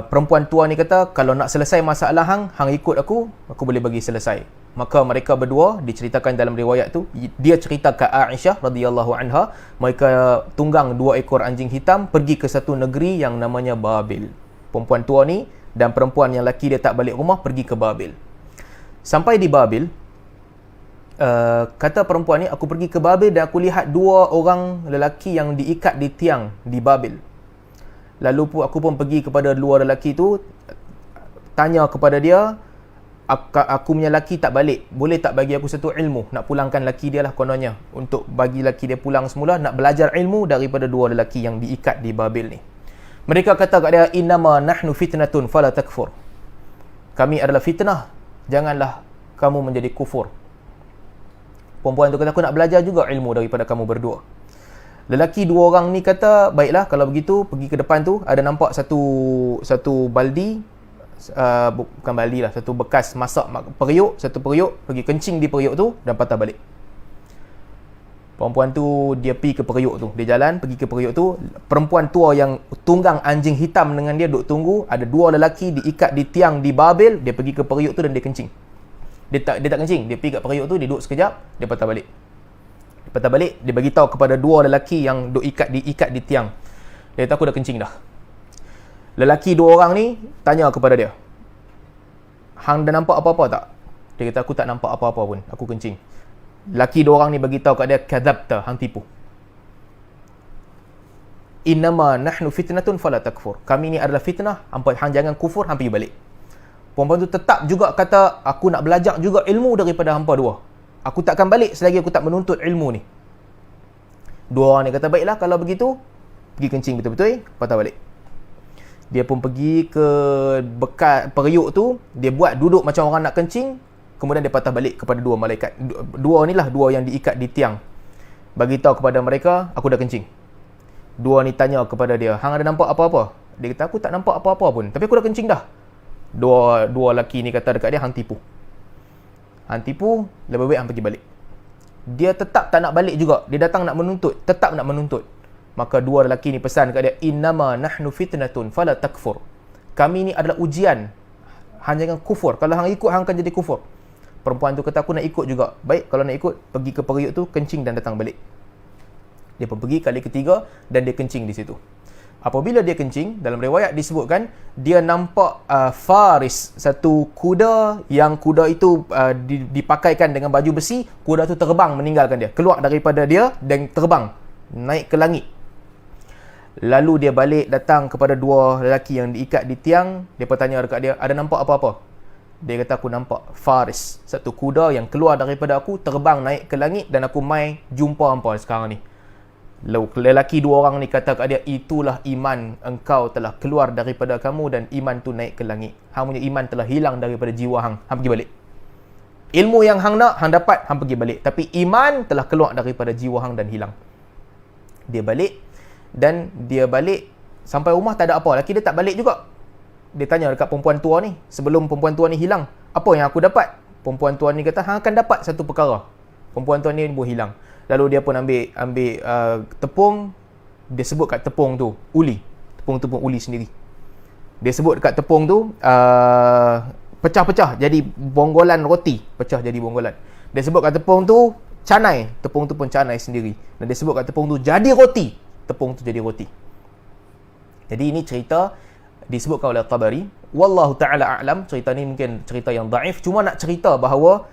Perempuan tua ni kata, kalau nak selesai masalah hang ikut aku boleh bagi selesai. Maka mereka berdua, diceritakan dalam riwayat tu, dia cerita ke Aisyah radhiyallahu anha, mereka tunggang 2 ekor anjing hitam pergi ke satu negeri yang namanya Babil. Perempuan tua ni dan perempuan yang laki dia tak balik rumah pergi ke Babil. Sampai di Babil, kata perempuan ni, aku pergi ke Babil dan aku lihat 2 orang lelaki yang diikat di tiang di Babil. Lalu aku pun pergi kepada 2 lelaki tu, tanya kepada dia, aku punya laki tak balik, boleh tak bagi aku satu ilmu? Nak pulangkan laki dia lah kononnya, untuk bagi laki dia pulang semula, nak belajar ilmu daripada 2 lelaki yang diikat di Babil ni. Mereka kata kat dia, innama nahnu fitnatun fala takfur. Kami adalah fitnah, janganlah kamu menjadi kufur. Perempuan tu kata, aku nak belajar juga ilmu daripada kamu berdua. Lelaki 2 orang ni kata, baiklah kalau begitu, pergi ke depan tu, ada nampak satu baldi, bukan baldi lah, satu bekas masak periuk, satu periuk, pergi kencing di periuk tu dan patah balik. Perempuan tu dia pergi ke periuk tu, dia jalan pergi ke periuk tu. Perempuan tua yang tunggang anjing hitam dengan dia duk tunggu, ada 2 lelaki diikat di tiang di Babil. Dia pergi ke periuk tu dan dia kencing. Dia tak kencing, dia pergi kat periuk tu, dia duduk sekejap, dia patah balik. Dia bagi tahu kepada 2 lelaki yang duk diikat di tiang. Dia kata, aku dah kencing dah. Lelaki 2 orang ni tanya kepada dia, hang dah nampak apa-apa tak? Dia kata, aku tak nampak apa-apa pun, aku kencing. Lelaki 2 orang ni bagi tahu kat dia, kadzabta, hang tipu. Innama nahnu fitnatun fala takfur. Kami ni adalah fitnah, hang jangan kufur, hang pergi balik. Perempuan tu tetap juga kata, aku nak belajar juga ilmu daripada hampa 2. Aku takkan balik selagi aku tak menuntut ilmu ni. 2 orang ni kata, baiklah kalau begitu, pergi kencing betul-betul, patah balik. Dia pun pergi ke bekas periuk tu, dia buat duduk macam orang nak kencing, kemudian dia patah balik kepada 2 malaikat. 2 ni lah 2 yang diikat di tiang. Bagi tahu kepada mereka, aku dah kencing. 2 ni tanya kepada dia, hang ada nampak apa-apa? Dia kata, aku tak nampak apa-apa pun, tapi aku dah kencing dah. Dua lelaki ni kata dekat dia, hang tipu. Hang tipu, lebih baik hang pergi balik. Dia tetap tak nak balik juga. Dia datang nak menuntut, tetap nak menuntut. Maka 2 lelaki ni pesan kat dia, innama nahnu fitnatun fala takfur. Kami ni adalah ujian, hang jangan kufur. Kalau hang ikut, hang akan jadi kufur. Perempuan tu kata, aku nak ikut juga. Baik, kalau nak ikut, pergi ke periuk tu, kencing dan datang balik. Dia pun pergi kali ketiga dan dia kencing di situ. Apabila dia kencing, dalam riwayat disebutkan, dia nampak faris, satu kuda yang kuda itu dipakaikan dengan baju besi. Kuda tu terbang meninggalkan dia, keluar daripada dia dan terbang naik ke langit. Lalu dia balik datang kepada 2 lelaki yang diikat di tiang. Dia bertanya dekat dia, ada nampak apa-apa? Dia kata, aku nampak faris, satu kuda yang keluar daripada aku, terbang naik ke langit dan aku mai jumpa hampa sekarang ni. Lelaki 2 orang ni kata kat dia, itulah iman, engkau telah keluar daripada kamu dan iman tu naik ke langit. Hang punya iman telah hilang daripada jiwa hang. Hang pergi balik. Ilmu yang hang nak, hang dapat, hang pergi balik. Tapi iman telah keluar daripada jiwa hang dan hilang. Dia balik dan dia balik sampai rumah tak ada apa. Lelaki dia tak balik juga. Dia tanya dekat perempuan tua ni, sebelum perempuan tua ni hilang, apa yang aku dapat? Perempuan tua ni kata, hang akan dapat satu perkara. Perempuan tua ni pun hilang. Lalu dia pun ambil tepung. Dia sebut kat tepung tu uli. Tepung uli sendiri. Dia sebut dekat tepung tu pecah-pecah jadi bonggolan roti. Pecah jadi bonggolan. Dia sebut kat tepung tu canai. Tepung tu pun canai sendiri. Dan dia sebut kat tepung tu jadi roti. Tepung tu jadi roti. Jadi ini cerita disebutkan oleh Tabari. Wallahu ta'ala a'lam. Cerita ni mungkin cerita yang daif. Cuma nak cerita bahawa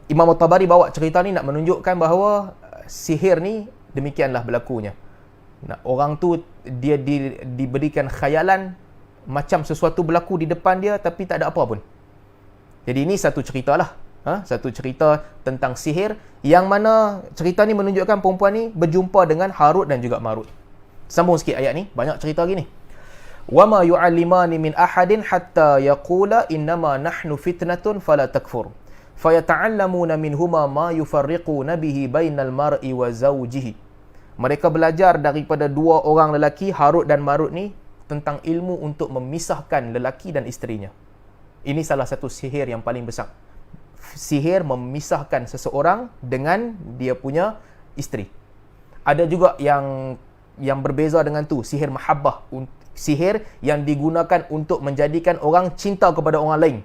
Imam Tabari bawa cerita ni nak menunjukkan bahawa sihir ni demikianlah berlakunya. Orang tu dia diberikan khayalan macam sesuatu berlaku di depan dia tapi tak ada apa pun. Jadi ini satu cerita lah. Satu cerita tentang sihir yang mana cerita ni menunjukkan perempuan ni berjumpa dengan Harut dan juga Marut. Sambung sikit ayat ni, banyak cerita lagi ni. wama yu'allimani min ahadin hatta yaqula innama nahnu fitnatun fala takfur fayata'allamuna minhuma ma yufarriquna bihi bainal mar'i wa zawjihi. Mereka belajar daripada dua orang lelaki, Harut dan Marut ni, tentang ilmu untuk memisahkan lelaki dan isterinya. Ini salah satu sihir yang paling besar. Sihir memisahkan seseorang dengan dia punya isteri. Ada juga yang berbeza dengan tu, sihir mahabbah, sihir yang digunakan untuk menjadikan orang cinta kepada orang lain.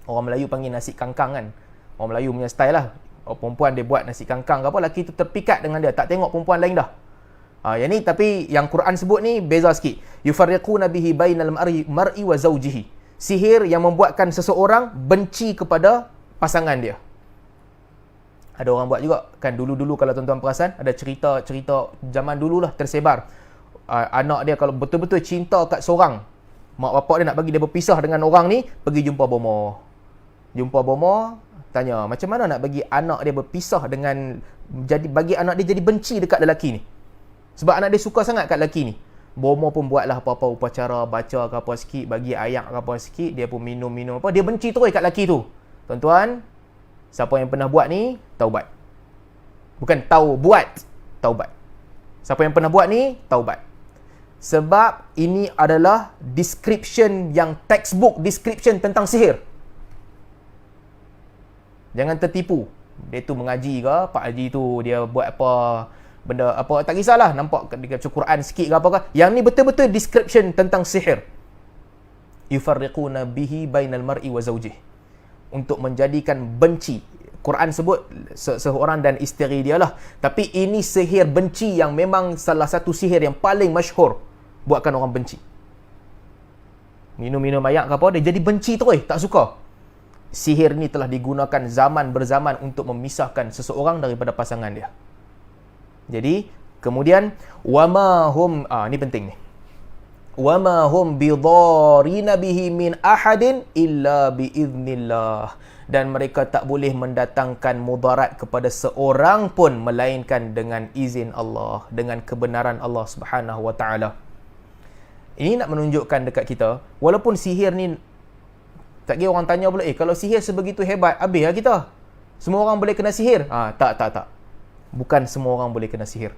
Orang Melayu panggil nasi kangkang kan. Orang Melayu punya style lah. Perempuan dia buat nasi kangkang ke apa, lelaki tu terpikat dengan dia, tak tengok perempuan lain dah. Yang ni, tapi yang Quran sebut ni beza sikit. Yufarriquna bihi bainal mar'i wa zawjihi. Sihir yang membuatkan seseorang benci kepada pasangan dia. Ada orang buat juga kan, dulu-dulu kalau tuan-tuan perasan, ada cerita zaman dululah tersebar. Anak dia kalau betul-betul cinta kat seorang, mak bapak dia nak bagi dia berpisah dengan orang ni, pergi jumpa bomoh. Jumpa bomoh, tanya macam mana nak bagi anak dia berpisah dengan, bagi anak dia jadi benci dekat lelaki ni. Sebab anak dia suka sangat kat lelaki ni. Bomoh pun buatlah apa-apa upacara, baca ke apa sikit, bagi ayat ke apa sikit, dia pun minum apa, dia benci terus kat lelaki tu. Tuan-tuan, siapa yang pernah buat ni, taubat. Bukan tahu buat, taubat. Siapa yang pernah buat ni, taubat. Sebab ini adalah description yang textbook description tentang sihir. Jangan tertipu. Dia tu mengaji ke, Pak Haji tu dia buat apa, benda apa, tak kisahlah, nampak dekat Quran sikit ke apa ke. Yang ni betul-betul description tentang sihir. Yufarriquna bihi bainal mar'i wa zawjihi. Untuk menjadikan benci. Quran sebut seorang dan isteri dia lah. Tapi ini sihir benci yang memang salah satu sihir yang paling masyhur buatkan orang benci. Minum ayak ke apa, dia jadi benci terus, tak suka. Sihir ni telah digunakan zaman berzaman untuk memisahkan seseorang daripada pasangan dia. Jadi, kemudian wama hum, ni penting ni. Wama hum bidarina bihi min ahadin illa biiznillah. Dan mereka tak boleh mendatangkan mudarat kepada seorang pun melainkan dengan izin Allah, dengan kebenaran Allah Subhanahu wa taala. Ini nak menunjukkan dekat kita, walaupun sihir ni, tak kira orang tanya pula, kalau sihir sebegitu hebat, habis lah kita. Semua orang boleh kena sihir? Tak. Bukan semua orang boleh kena sihir.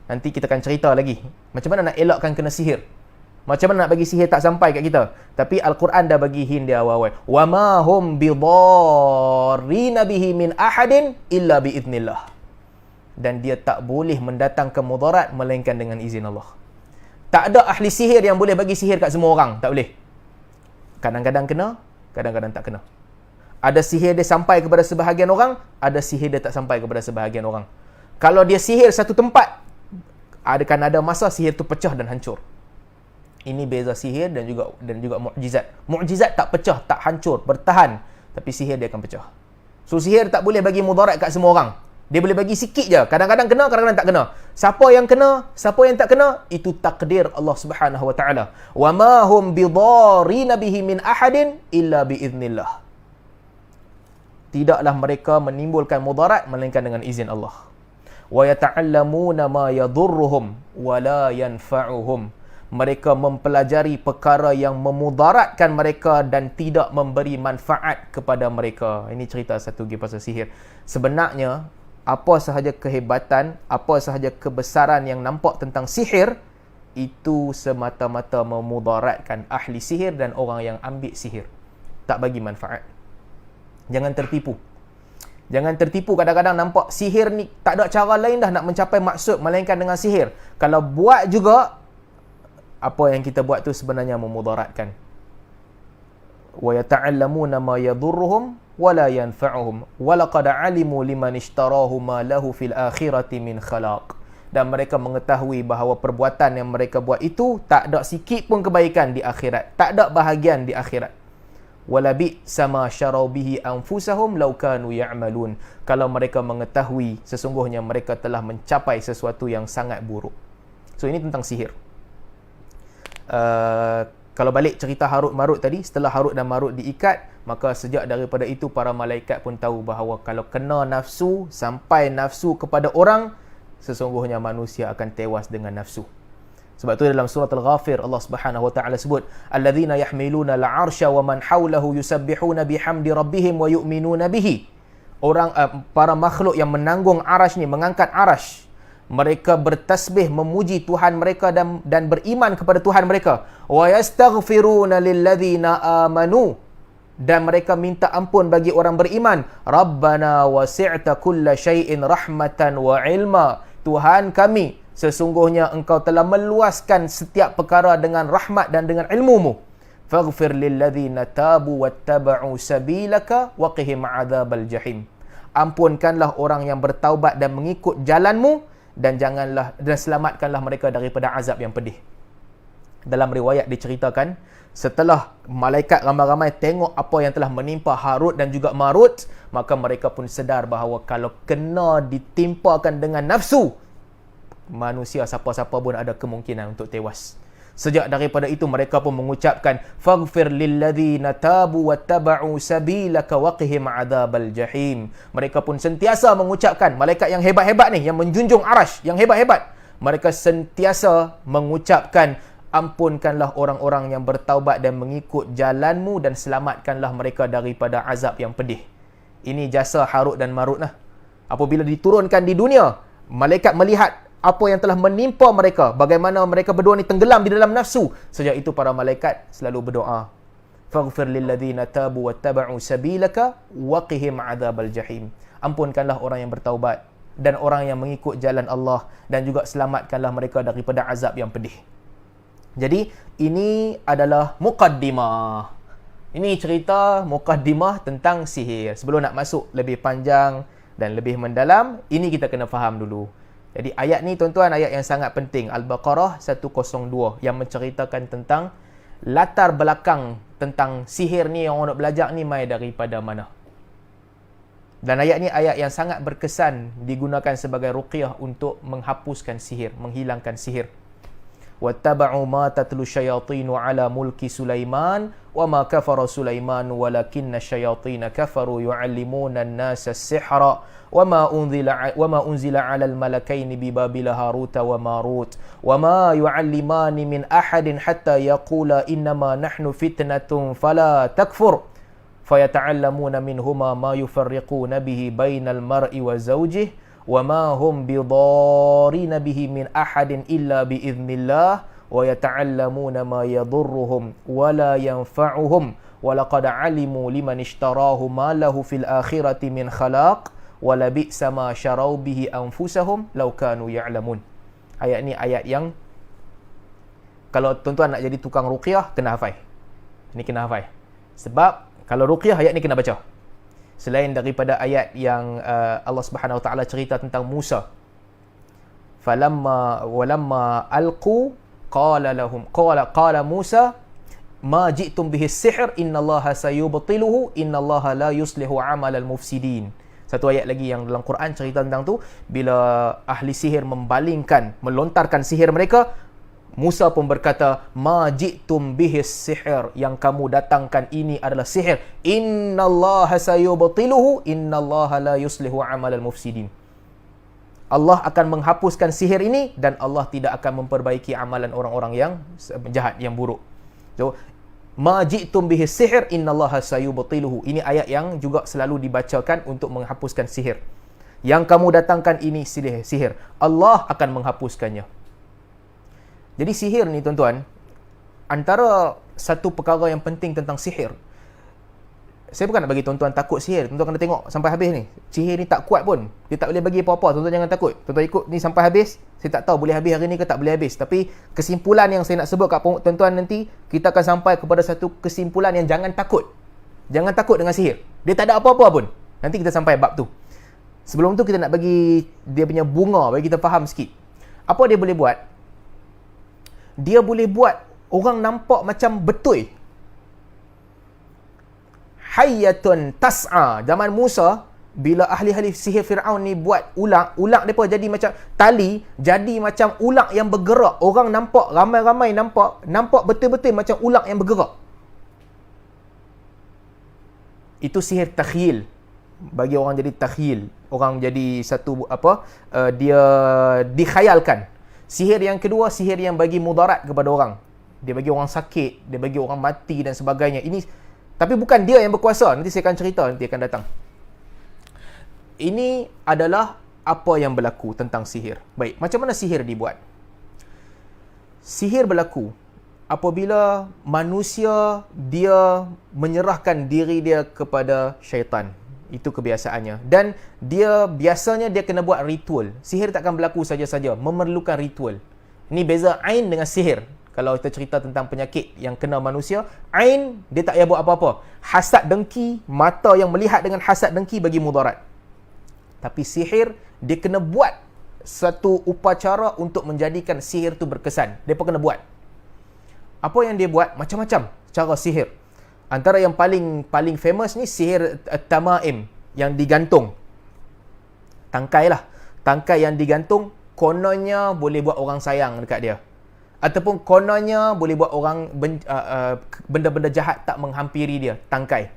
Nanti kita akan cerita lagi macam mana nak elakkan kena sihir. Macam mana nak bagi sihir tak sampai kat kita. Tapi Al-Quran dah bagi hint dia awal-awal. وَمَا هُمْ بِضَارِّينَ بِهِ مِنْ أَحَدٍ إِلَّا بِإِذْنِ اللَّهِ. Dan dia tak boleh mendatangkan mudarat melainkan dengan izin Allah. Tak ada ahli sihir yang boleh bagi sihir kat semua orang. Tak boleh. Kadang-kadang kena, kadang-kadang tak kena. Ada sihir dia sampai kepada sebahagian orang, ada sihir dia tak sampai kepada sebahagian orang. Kalau dia sihir satu tempat, akan ada masa sihir tu pecah dan hancur. Ini beza sihir dan juga mukjizat. Mukjizat tak pecah, tak hancur, bertahan, tapi sihir dia akan pecah. So sihir tak boleh bagi mudarat kat semua orang. Dia boleh bagi sikit je. Kadang-kadang kena, kadang-kadang tak kena. Siapa yang kena, siapa yang tak kena, itu takdir Allah Subhanahu wa taala. Wa ma hum bidarrina bihi min ahadin illa biiznillah. Tidaklah mereka menimbulkan mudarat melainkan dengan izin Allah. Wa yata'allamuna ma yadurruhum wa la yanfa'uhum. Mereka mempelajari perkara yang memudaratkan mereka dan tidak memberi manfaat kepada mereka. Ini cerita satu lagi pasal sihir. Sebenarnya, apa sahaja kehebatan, apa sahaja kebesaran yang nampak tentang sihir, itu semata-mata memudaratkan ahli sihir dan orang yang ambil sihir. Tak bagi manfaat. Jangan tertipu. Jangan tertipu, kadang-kadang nampak sihir ni tak ada cara lain dah nak mencapai maksud melainkan dengan sihir. Kalau buat juga, apa yang kita buat tu sebenarnya memudaratkan. Wa yata'allamuna ma yadurruhum wa la yanfa'uhum wa laqad 'alimu liman ishtarahu ma lahu fil akhirati min khalaq. Dan mereka mengetahui bahawa perbuatan yang mereka buat itu tak ada sikit pun kebaikan di akhirat, tak ada bahagian di akhirat. Wala bi sama syarau bihi anfusahum law kanu ya'malun. Kalau mereka mengetahui sesungguhnya mereka telah mencapai sesuatu yang sangat buruk. So ini tentang sihir. Kalau balik cerita Harut Marut tadi, setelah Harut dan Marut diikat, maka sejak daripada itu para malaikat pun tahu bahawa kalau kena nafsu, sampai nafsu kepada orang, sesungguhnya manusia akan tewas dengan nafsu. Sebab tu dalam surah Al-Ghafir Allah Subhanahu wa taala sebut alladzina yahmiluna al-'arsya wa man hawlahu yusabbihuna bihamdi rabbihim wa yu'minuna bihi. Orang para makhluk yang menanggung arash ni, mengangkat arash, mereka bertasbih memuji Tuhan mereka dan beriman kepada Tuhan mereka. Wa yastaghfiruna lilladzina amanu, dan mereka minta ampun bagi orang beriman. Rabbana wasi'ta kulla syai'in rahmatan wa ilma. Tuhan kami, sesungguhnya engkau telah meluaskan setiap perkara dengan rahmat dan dengan ilmumu. Faghfir lilladzina tabu wattaba'u sabilaka waqihim 'adzabal jahim. Ampunkanlah orang yang bertaubat dan mengikut jalanmu, dan selamatkanlah mereka daripada azab yang pedih. Dalam riwayat diceritakan, setelah malaikat ramai-ramai tengok apa yang telah menimpa Harut dan juga Marut, maka mereka pun sedar bahawa kalau kena ditimpakan dengan nafsu, manusia siapa-siapa pun ada kemungkinan untuk tewas. Sejak daripada itu mereka pun mengucapkan faghfir lilladzina tabu wattaba'u sabilaka waqihim 'adzabal jahim. Mereka pun sentiasa mengucapkan, malaikat yang hebat-hebat ni, yang menjunjung arash, yang hebat-hebat, mereka sentiasa mengucapkan, ampunkanlah orang-orang yang bertaubat dan mengikut jalanmu, dan selamatkanlah mereka daripada azab yang pedih. Ini jasa Harut dan Marut lah. Apabila diturunkan di dunia, malaikat melihat apa yang telah menimpa mereka, bagaimana mereka berdua ni tenggelam di dalam nafsu. Sejak itu para malaikat selalu berdoa, faghfir lilladzina tabu wattaba'u sabilaka waqihim 'adzabal jahim. Ampunkanlah orang yang bertaubat dan orang yang mengikut jalan Allah, dan juga selamatkanlah mereka daripada azab yang pedih. Jadi ini adalah muqaddimah. Ini cerita muqaddimah tentang sihir. Sebelum nak masuk lebih panjang dan lebih mendalam, ini kita kena faham dulu. Jadi ayat ni tuan-tuan, ayat yang sangat penting. Al-Baqarah 102 yang menceritakan tentang latar belakang tentang sihir ni yang orang nak belajar ni mai daripada mana. Dan ayat ni ayat yang sangat berkesan, digunakan sebagai ruqyah untuk menghapuskan sihir, menghilangkan sihir. وَاتَّبَعُوا مَا تَتْلُو الشَّيَاطِينُ عَلَى مُلْكِ سُلَيْمَانَ وَمَا كَفَرَ سُلَيْمَانُ وَلَكِنَّ الشَّيَاطِينَ كَفَرُوا يُعَلِّمُونَ النَّاسَ السِّحْرَ وَمَا أُنزِلَ عَلَى الْمَلَكَيْنِ بِبَابِلَ هَارُوتَ وَمَارُوتَ وَمَا يُعَلِّمَانِ مِنْ أَحَدٍ حَتَّى يَقُولَا إِنَّمَا نَحْنُ فِتْنَةٌ فَلَا تَكْفُرْ فَيَتَعَلَّمُونَ مِنْهُمَا مَا يُفَرِّقُونَ بِهِ بَيْنَ الْمَرْءِ وَزَوْجِهِ وَمَا هُمْ بِضَارِّينَ بِهِ مِنْ أَحَدٍ إِلَّا بِإِذْنِ اللَّهِ وَيَتَعَلَّمُونَ مَا يَضُرُّهُمْ وَلَا يَنْفَعُهُمْ وَلَقَدْ عَلِمُوا لِمَنِ اشْتَرَاهُ مَا لَهُ فِي الْآخِرَةِ مِنْ خَلَاقٍ وَلَبِئْسَ مَا شَرَوْا بِهِ أَنفُسَهُمْ لَوْ كَانُوا يَعْلَمُونَ. Ayat ni ayat yang kalau tuan-tuan nak jadi tukang ruqyah, kena hafal. Ini kena hafal. Sebab kalau ruqyah, ayat ni kena baca. Selain daripada ayat yang Allah Subhanahu Wa Taala cerita tentang Musa, walamma alqu qala Musa ma ji'tum bihi as-sihr innallaha sayubtiluhu innallaha la yuslihu 'amalal mufsidin. Satu ayat lagi yang dalam Quran cerita tentang tu, bila ahli sihir melontarkan sihir mereka, Musa pun berkata, ma ji'tum bihis sihir, yang kamu datangkan ini adalah sihir. Innallaha sayubtiluhu innallaha la yuslihu 'amalal mufsidin. Allah akan menghapuskan sihir ini, dan Allah tidak akan memperbaiki amalan orang-orang yang jahat, yang buruk. So, ma ji'tum bihis sihir innallaha sayubtiluhu. Ini ayat yang juga selalu dibacakan untuk menghapuskan sihir. Yang kamu datangkan ini sihir. Allah akan menghapuskannya. Jadi sihir ni tuan-tuan, antara satu perkara yang penting tentang sihir, saya bukan nak bagi tuan-tuan takut sihir. Tuan-tuan kena tengok sampai habis ni. Sihir ni tak kuat pun, dia tak boleh bagi apa-apa. Tuan-tuan jangan takut. Tuan-tuan ikut ni sampai habis. Saya tak tahu boleh habis hari ni ke tak boleh habis. Tapi kesimpulan yang saya nak sebut kat tuan-tuan nanti, kita akan sampai kepada satu kesimpulan yang jangan takut. Jangan takut dengan sihir. Dia tak ada apa-apa pun. Nanti kita sampai bab tu. Sebelum tu kita nak bagi dia punya bunga, bagi kita faham sikit. Apa dia boleh buat? Dia boleh buat orang nampak macam betul. Hayyatun tas'a. Zaman Musa, bila ahli-ahli sihir Fir'aun ni buat ulang mereka jadi macam tali, jadi macam ulang yang bergerak. Orang nampak, ramai-ramai nampak betul-betul macam ulang yang bergerak. Itu sihir takhyil. Bagi orang jadi takhyil, orang jadi satu dia dikhayalkan. Sihir yang kedua, sihir yang bagi mudarat kepada orang. Dia bagi orang sakit, dia bagi orang mati dan sebagainya. Ini, tapi bukan dia yang berkuasa. Nanti saya akan cerita, nanti akan datang. Ini adalah apa yang berlaku tentang sihir. Baik, macam mana sihir dibuat? Sihir berlaku apabila manusia dia menyerahkan diri dia kepada syaitan. Itu kebiasaannya. Dan dia biasanya dia kena buat ritual. Sihir takkan berlaku saja-saja, memerlukan ritual. Ini beza ain dengan sihir. Kalau kita cerita tentang penyakit yang kena manusia, ain dia tak payah buat apa-apa. Hasad dengki, mata yang melihat dengan hasad dengki bagi mudarat. Tapi sihir dia kena buat satu upacara untuk menjadikan sihir tu berkesan. Dia pun kena buat. Apa yang dia buat? Macam-macam cara sihir. Antara yang paling famous ni sihir tamaim yang digantung. Tangkai lah. Tangkai yang digantung, kononnya boleh buat orang sayang dekat dia. Ataupun kononnya boleh buat orang benda-benda jahat tak menghampiri dia. Tangkai.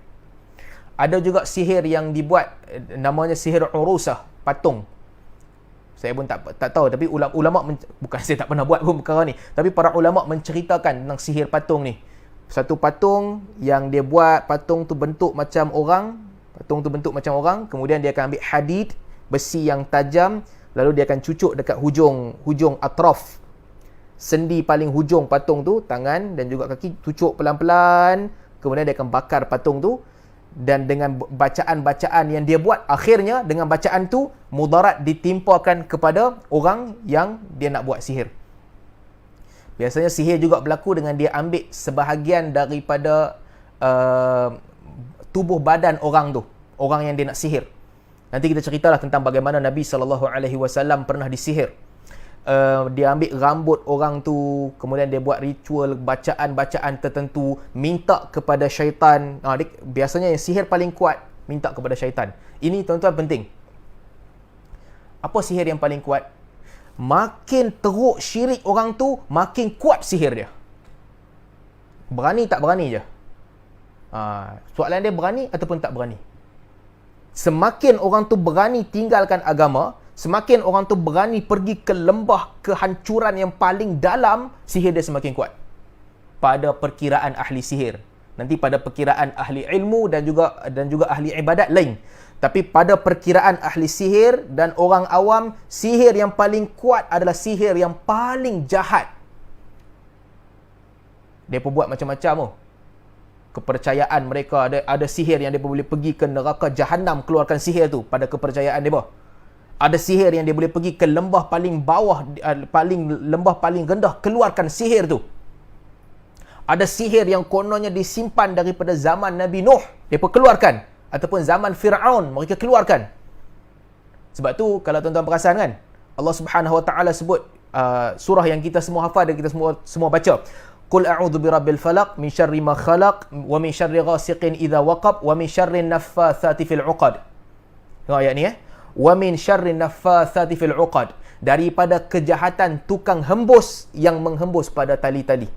Ada juga sihir yang dibuat, namanya sihir urusah, patung. Saya pun tak tahu, tapi ulama bukan saya tak pernah buat pun perkara ni, tapi para ulama menceritakan tentang sihir patung ni. Satu patung yang dia buat, patung tu bentuk macam orang, kemudian dia akan ambil hadid, besi yang tajam, lalu dia akan cucuk dekat hujung atraf, sendi paling hujung patung tu, tangan dan juga kaki, cucuk pelan-pelan, kemudian dia akan bakar patung tu. Dan dengan bacaan-bacaan yang dia buat, akhirnya dengan bacaan tu mudarat ditimpakan kepada orang yang dia nak buat sihir. Biasanya sihir juga berlaku dengan dia ambil sebahagian daripada tubuh badan orang tu, orang yang dia nak sihir. Nanti kita ceritalah tentang bagaimana Nabi SAW pernah disihir. Dia ambil rambut orang tu, kemudian dia buat ritual, bacaan-bacaan tertentu, minta kepada syaitan. Biasanya yang sihir paling kuat, minta kepada syaitan. Ini tuan-tuan penting. Apa sihir yang paling kuat? Makin teruk syirik orang tu, makin kuat sihir dia. Berani tak berani je. Soalan dia berani ataupun tak berani. Semakin orang tu berani tinggalkan agama, semakin orang tu berani pergi ke lembah kehancuran yang paling dalam, sihir dia semakin kuat. Pada perkiraan ahli sihir. Nanti pada perkiraan ahli ilmu dan juga ahli ibadat lain. Tapi pada perkiraan ahli sihir dan orang awam, sihir yang paling kuat adalah sihir yang paling jahat. Dia pun buat macam-macam tu. Kepercayaan mereka, ada sihir yang dia boleh pergi ke neraka Jahannam keluarkan sihir tu pada kepercayaan dia. Ada sihir yang dia boleh pergi ke lembah paling bawah, lembah paling rendah, keluarkan sihir tu. Ada sihir yang kononnya disimpan daripada zaman Nabi Nuh, dia pun keluarkan. Ataupun zaman Fir'aun, mereka keluarkan. Sebab tu, kalau tuan-tuan perasan kan, Allah Subhanahu Wa Taala sebut surah yang kita semua hafal dan kita semua baca. Qul a'udzu birabbil falaq min syarri ma khalaq wa min syarri ghasiqin idza waqab wa min syarri naffatsati fil 'uqad. Tengok ayat ni wa min syarri naffatsati fil 'uqad, daripada kejahatan tukang hembus yang menghembus pada tali-tali.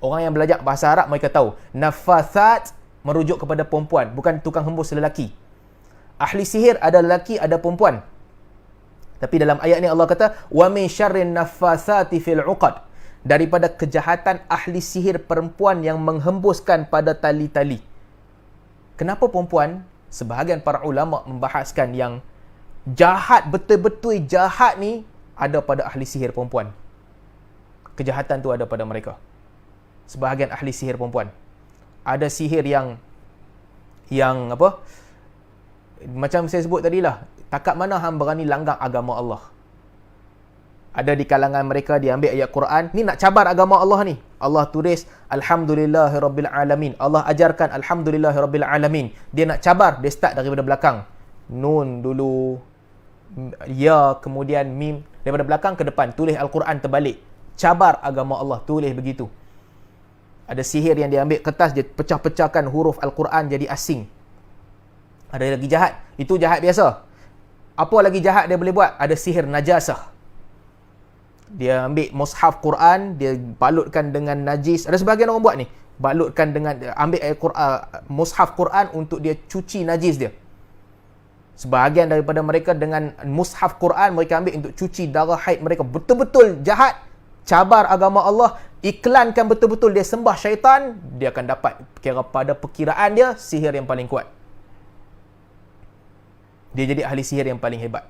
Orang yang belajar bahasa Arab mereka tahu naffatsat merujuk kepada perempuan, bukan tukang hembus lelaki. Ahli sihir ada lelaki, ada perempuan. Tapi dalam ayat ni Allah kata wa min syarri naffatsati fil 'uqad, daripada kejahatan ahli sihir perempuan yang menghembuskan pada tali-tali. Kenapa perempuan? Sebahagian para ulama membahaskan yang jahat, betul-betul jahat ni ada pada ahli sihir perempuan. Kejahatan tu ada pada mereka. Sebahagian ahli sihir perempuan. Ada sihir yang apa? Macam saya sebut tadilah, takat mana hang berani langgar agama Allah? Ada di kalangan mereka dia ambil ayat Quran, ni nak cabar agama Allah ni. Allah tulis Alhamdulillahirabbil alamin. Allah ajarkan Alhamdulillahirabbil alamin. Dia nak cabar, dia start daripada belakang. Nun dulu, ya, kemudian mim, daripada belakang ke depan, tulis Al-Quran terbalik. Cabar agama Allah, tulis begitu. Ada sihir yang dia ambil kertas, dia pecah-pecahkan huruf Al-Quran jadi asing. Ada lagi jahat, itu jahat biasa. Apa lagi jahat dia boleh buat? Ada sihir najasah. Dia ambil mushaf Quran, dia balutkan dengan najis. Ada sebahagian orang buat ni, balutkan dengan, ambil mushaf Quran untuk dia cuci najis dia. Sebahagian daripada mereka dengan mushaf Quran mereka ambil untuk cuci darah haid mereka. Betul-betul jahat, cabar agama Allah, iklankan betul-betul dia sembah syaitan, dia akan dapat kira pada perkiraan dia sihir yang paling kuat. Dia jadi ahli sihir yang paling hebat.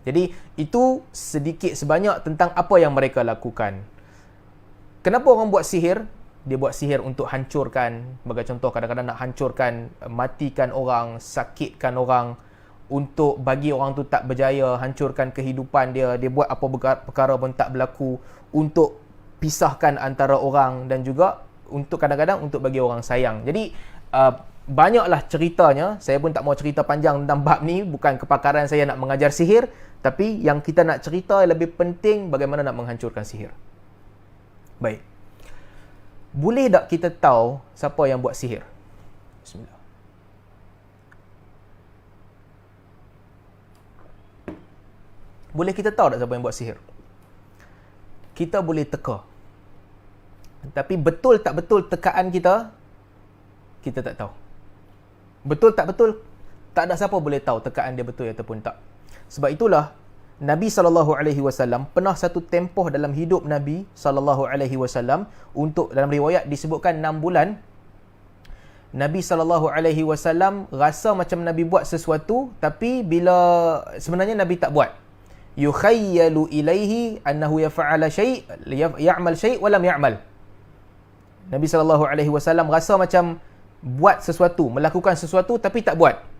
Jadi itu sedikit sebanyak tentang apa yang mereka lakukan. Kenapa orang buat sihir? Dia buat sihir untuk hancurkan. Sebagai contoh, kadang-kadang nak hancurkan, matikan orang, sakitkan orang, untuk bagi orang tu tak berjaya, hancurkan kehidupan dia. Dia buat apa perkara pun tak berlaku, untuk pisahkan antara orang, dan juga untuk kadang-kadang untuk bagi orang sayang. Jadi banyaklah ceritanya. Saya pun tak mau cerita panjang tentang bab ni. Bukan kepakaran saya nak mengajar sihir, tapi yang kita nak cerita yang lebih penting bagaimana nak menghancurkan sihir. Baik. Boleh tak kita tahu siapa yang buat sihir? Bismillah. Boleh kita tahu tak siapa yang buat sihir? Kita boleh teka. Tapi betul tak betul tekaan kita, kita tak tahu. Betul tak betul, tak ada siapa boleh tahu tekaan dia betul ataupun tak. Sebab itulah Nabi SAW pernah satu tempoh dalam hidup Nabi SAW, untuk dalam riwayat disebutkan 6 bulan, Nabi SAW rasa macam Nabi buat sesuatu, tapi bila sebenarnya Nabi tak buat. Yukhayyalu ilaihi annahu yaf'ala syai', ya'mal syai' wa lam ya'mal. Nabi SAW rasa macam buat sesuatu, melakukan sesuatu tapi tak buat.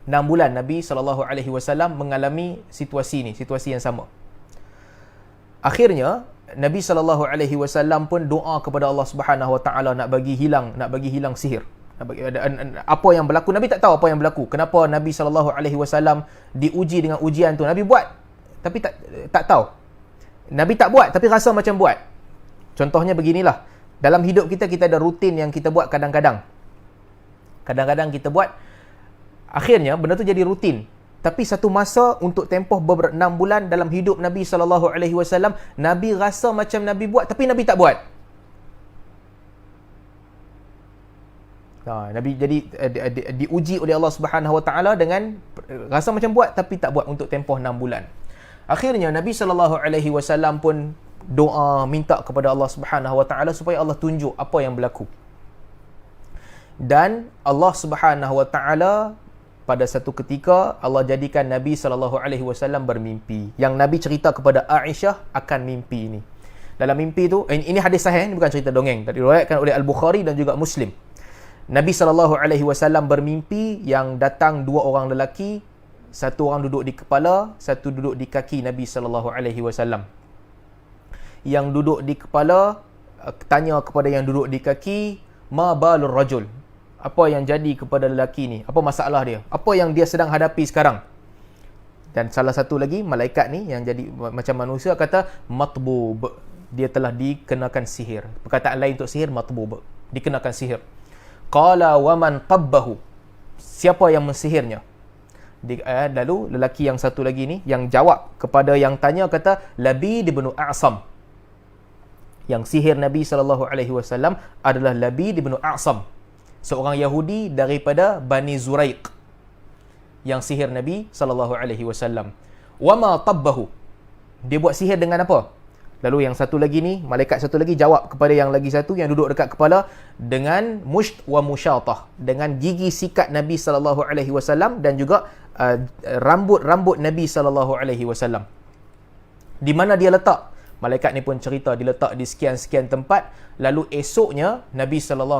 6 bulan Nabi SAW mengalami situasi ni, situasi yang sama. Akhirnya Nabi SAW pun doa kepada Allah Subhanahu Wa Taala nak bagi hilang sihir. Apa yang berlaku, Nabi tak tahu apa yang berlaku. Kenapa Nabi SAW diuji dengan ujian tu? Nabi buat tapi tak tahu. Nabi tak buat tapi rasa macam buat. Contohnya beginilah. Dalam hidup kita ada rutin yang kita buat kadang-kadang. Kadang-kadang kita buat, akhirnya benda tu jadi rutin. Tapi satu masa untuk tempoh 6 bulan dalam hidup Nabi SAW, Nabi rasa macam Nabi buat tapi Nabi tak buat. Nabi jadi diuji oleh Allah Subhanahu Wa Taala dengan rasa macam buat tapi tak buat untuk tempoh 6 bulan. Akhirnya Nabi SAW pun doa, minta kepada Allah Subhanahu Wa Taala supaya Allah tunjuk apa yang berlaku. Dan Allah Subhanahu Wa Taala pada satu ketika Allah jadikan Nabi SAW bermimpi. Yang Nabi cerita kepada Aisyah akan mimpi ini. Dalam mimpi tu, ini hadis sahih, ini bukan cerita dongeng, diriwayatkan oleh Al-Bukhari dan juga Muslim. Nabi SAW bermimpi yang datang 2 orang lelaki, satu orang duduk di kepala, satu duduk di kaki Nabi SAW. Yang duduk di kepala tanya kepada yang duduk di kaki, ma balur rajul, apa yang jadi kepada lelaki ni, apa masalah dia, apa yang dia sedang hadapi sekarang. Dan salah satu lagi malaikat ni yang jadi macam manusia kata matbub, dia telah dikenakan sihir. Perkataan lain untuk sihir matbub, dikenakan sihir. Qala wa man qabbahu, siapa yang mensihirnya? Lalu lelaki yang satu lagi ni yang jawab kepada yang tanya kata Labid ibn A'sam. Yang sihir Nabi SAW adalah Labid ibn A'sam, seorang Yahudi daripada Bani Zuraiq, yang sihir Nabi SAW. Wa ma tabbahu, dia buat sihir dengan apa? Lalu yang satu lagi ni, malaikat satu lagi jawab kepada yang lagi satu yang duduk dekat kepala, dengan musht wa musyatah, dengan gigi sikat Nabi SAW dan juga rambut-rambut Nabi SAW. Di mana dia letak? Malaikat ni pun cerita diletak di sekian-sekian tempat. Lalu esoknya Nabi SAW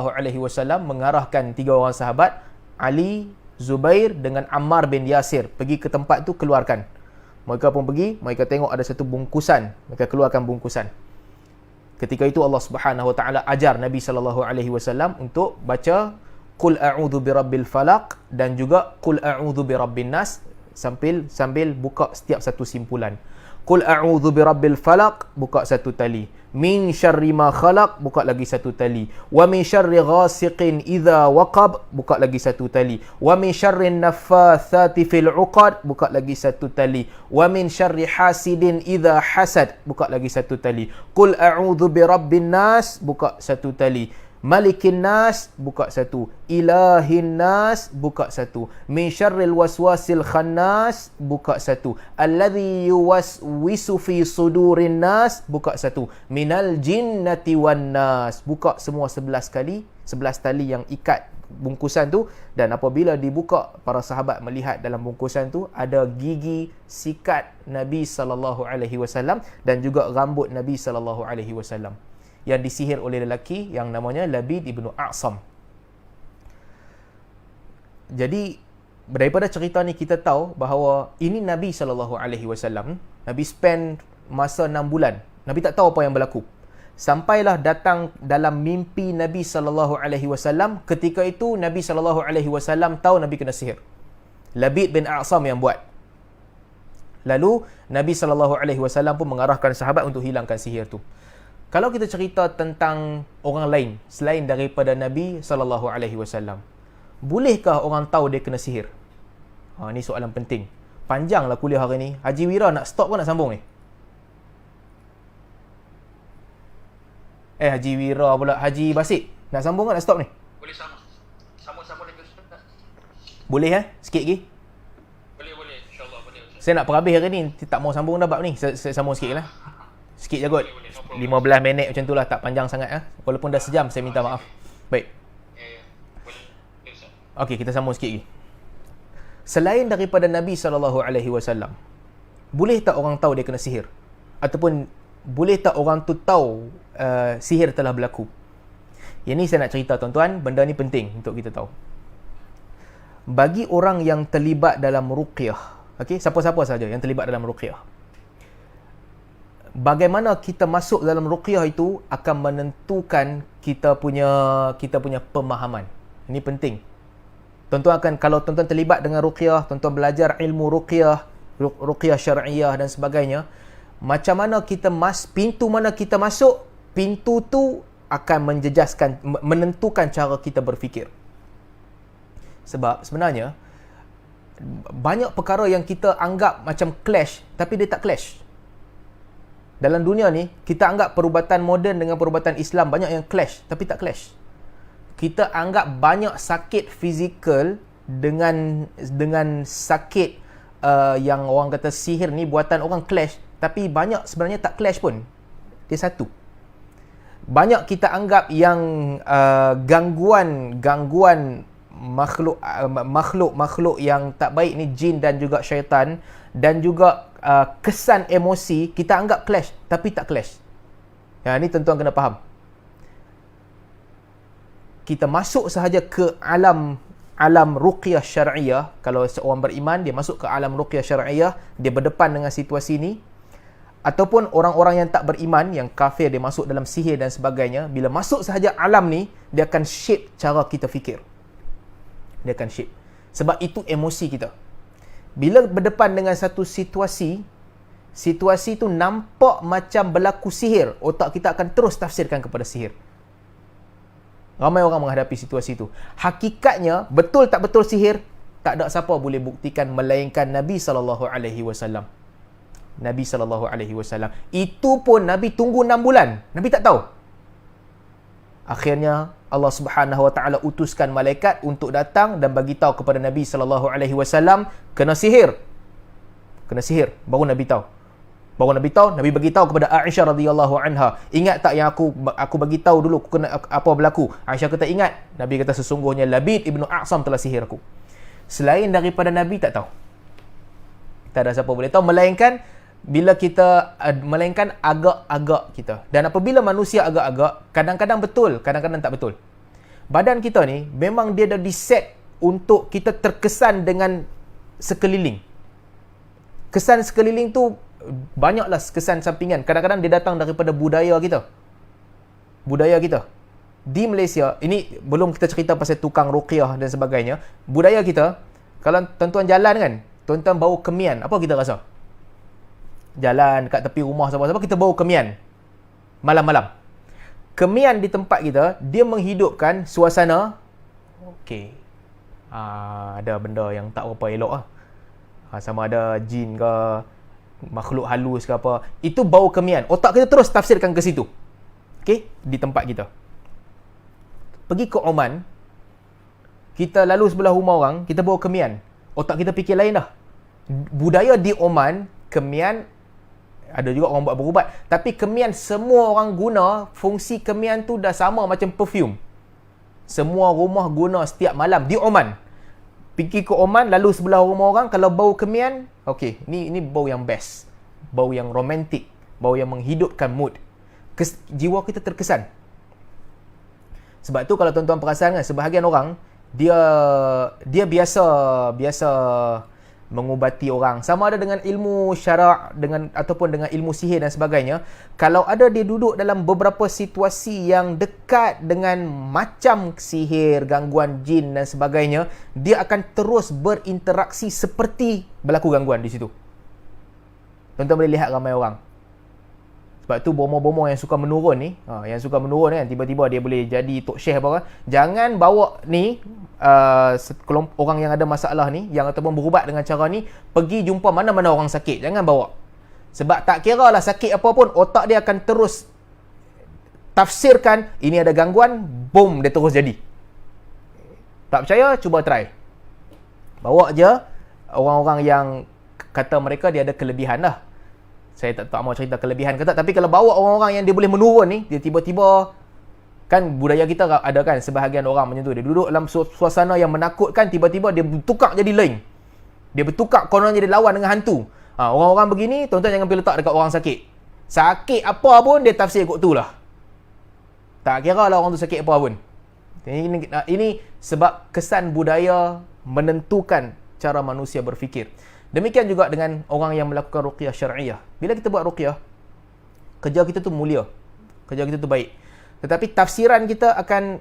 mengarahkan 3 orang sahabat, Ali, Zubair dengan Ammar bin Yasir, pergi ke tempat tu, keluarkan. Mereka pun pergi, mereka tengok ada satu bungkusan, mereka keluarkan bungkusan. Ketika itu Allah Subhanahu Wa Taala ajar Nabi SAW untuk baca Qul a'udzu birabbil falaq dan juga Qul a'udzu birabbin nas, sambil buka setiap satu simpulan. Qul a'udzu birabbil falaq, buka satu tali. Min syarri ma khalaq, buka lagi satu tali. Wa min syarri ghasiqin idza waqab, buka lagi satu tali. Wa min syarri naffatsati fil 'uqad, buka lagi satu tali. Wa min syarri hasidin idza hasad, buka lagi satu tali. Qul a'udzu birabbin nas, buka satu tali. Malikin nas, buka satu. Ilahin nas, buka satu. Min syarril waswasil khannas, buka satu. Alladhi yuwaswisu fi sudurin nas, buka satu. Minal jinnati wan nas, buka semua 11 kali, 11 tali yang ikat bungkusan tu. Dan apabila dibuka, para sahabat melihat dalam bungkusan tu ada gigi sikat Nabi SAW dan juga rambut Nabi SAW yang disihir oleh lelaki yang namanya Labid ibnu A'sam. Jadi daripada cerita ni kita tahu bahawa ini Nabi SAW. Nabi spend masa 6 bulan. Nabi tak tahu apa yang berlaku. Sampailah datang dalam mimpi Nabi SAW. Ketika itu Nabi SAW tahu Nabi kena sihir. Labid bin A'sam yang buat. Lalu Nabi SAW pun mengarahkan sahabat untuk hilangkan sihir tu. Kalau kita cerita tentang orang lain selain daripada Nabi SAW, bolehkah orang tahu dia kena sihir? Ini soalan penting. Panjanglah kuliah hari ni. Haji Wira nak stop ke nak sambung ni? Haji Wira pula. Haji Basit, nak sambung ke nak stop ni? Boleh sama. Sama-sama lagi Ustaz. Boleh sikit lagi? Boleh. InsyaAllah boleh Ustaz. Saya nak perhabis hari ni. Tak mau sambung dah bab ni. Saya sambung sikit lah. Sikit je kot. 15 minit macam tu lah. Tak panjang sangat. Walaupun dah sejam, saya minta maaf. Baik. Ya. Boleh Ustaz. Okey, kita sambung sikit lagi. Selain daripada Nabi SAW, boleh tak orang tahu dia kena sihir? Ataupun boleh tak orang tu tahu sihir telah berlaku? Yang ni saya nak cerita tuan-tuan. Benda ni penting untuk kita tahu. Bagi orang yang terlibat dalam ruqyah, okey, siapa-siapa saja yang terlibat dalam ruqyah, bagaimana kita masuk dalam ruqyah itu akan menentukan kita punya pemahaman. Ini penting. Tuan-tuan akan, kalau tuan-tuan terlibat dengan ruqyah, tuan-tuan belajar ilmu ruqyah syar'iyah dan sebagainya, macam mana pintu mana kita masuk, pintu tu akan menentukan cara kita berfikir. Sebab sebenarnya banyak perkara yang kita anggap macam clash, tapi dia tak clash. Dalam dunia ni, kita anggap perubatan moden dengan perubatan Islam banyak yang clash, tapi tak clash. Kita anggap banyak sakit fizikal dengan sakit yang orang kata sihir ni buatan orang clash, tapi banyak sebenarnya tak clash pun. Dia satu. Banyak kita anggap yang gangguan makhluk yang tak baik ni, jin dan juga syaitan, dan juga kesan emosi, kita anggap clash, tapi tak clash. Ni tuan-tuan kena faham. Kita masuk sahaja ke alam ruqyah syar'iyah. Kalau seorang beriman, dia masuk ke alam ruqyah syar'iyah, dia berdepan dengan situasi ni. Ataupun orang-orang yang tak beriman, yang kafir, dia masuk dalam sihir dan sebagainya. Bila masuk sahaja alam ni, dia akan shape cara kita fikir. Dia akan shape. Sebab itu emosi kita. Bila berdepan dengan satu situasi tu nampak macam berlaku sihir, otak kita akan terus tafsirkan kepada sihir. Ramai orang menghadapi situasi itu. Hakikatnya, betul tak betul sihir, tak ada siapa boleh buktikan melainkan Nabi SAW. Nabi SAW. Itu pun Nabi tunggu 6 bulan. Nabi tak tahu. Akhirnya, Allah Subhanahu Wa Taala utuskan malaikat untuk datang dan bagi tahu kepada Nabi SAW, kena sihir. Kena sihir. Baru Nabi tahu. Nabi bagi tahu kepada Aisyah radhiyallahu anha. Ingat tak yang aku bagi tahu dulu apa berlaku? Aisyah kata ingat. Nabi kata sesungguhnya Labid ibnu A'sam telah sihir aku. Selain daripada Nabi tak tahu. Tak ada siapa boleh tahu melainkan agak-agak kita. Dan apabila manusia agak-agak, kadang-kadang betul, kadang-kadang tak betul. Badan kita ni memang dia dah diset untuk kita terkesan dengan sekeliling. Kesan sekeliling tu banyaklah kesan sampingan. Kadang-kadang dia datang daripada budaya kita. Di Malaysia, ini belum kita cerita pasal tukang ruqyah dan sebagainya. Budaya kita, kalau tuan-tuan jalan kan, tuan-tuan bau kemian, apa kita rasa? Jalan kat tepi rumah siapa-siapa, kita bau kemian malam-malam. Kemian di tempat kita, dia menghidupkan suasana. Okey, ada benda yang tak berapa elok lah. Sama ada jin ke, makhluk halus ke apa, itu bau kemian. Otak kita terus tafsirkan ke situ. Okey, di tempat kita. pergi ke Oman, kita lalu sebelah rumah orang, kita bawa kemian. Otak kita fikir lain dah. Budaya di Oman, kemian, ada juga orang buat berubat. Tapi kemian semua orang guna, fungsi kemian tu dah sama macam perfume. Semua rumah guna setiap malam di Oman. Pergi ke Oman, lalu sebelah rumah orang, kalau bau kemian, okey, ni bau yang best. Bau yang romantik. Bau yang menghidupkan mood. Jiwa kita terkesan. Sebab tu kalau tuan-tuan perasan kan, sebahagian orang, dia biasa mengubati orang, sama ada dengan ilmu syarak ataupun dengan ilmu sihir dan sebagainya. Kalau ada dia duduk dalam beberapa situasi yang dekat dengan macam sihir, gangguan jin dan sebagainya, dia akan terus berinteraksi seperti berlaku gangguan di situ. Tuan-tuan boleh lihat ramai orang. Sebab tu bomo-bomo yang suka menurun ni, yang suka menurun kan, tiba-tiba dia boleh jadi tok syekh apa kan. Jangan bawa ni orang yang ada masalah ni, yang ataupun berubat dengan cara ni, pergi jumpa mana-mana orang sakit. Jangan bawa. Sebab tak kira lah sakit apa pun, otak dia akan terus tafsirkan ini ada gangguan, boom, dia terus jadi. Tak percaya, cuba try. Bawa je orang-orang yang kata mereka dia ada kelebihan lah. Saya tak mau cerita kelebihan ke tak, tapi kalau bawa orang-orang yang dia boleh menurun ni, dia tiba-tiba, kan budaya kita ada kan, sebahagian orang macam tu, dia duduk dalam suasana yang menakutkan, tiba-tiba dia bertukar jadi lain. Dia bertukar, konon jadi lawan dengan hantu. Orang-orang begini, tuan-tuan jangan pergi letak dekat orang sakit. Sakit apa pun, dia tafsir kot tu lah. Tak kira lah orang tu sakit apa pun. Ini sebab kesan budaya menentukan cara manusia berfikir. Demikian juga dengan orang yang melakukan ruqyah syar'iyah. Bila kita buat ruqyah, kerja kita tu mulia. Kerja kita tu baik. Tetapi tafsiran kita akan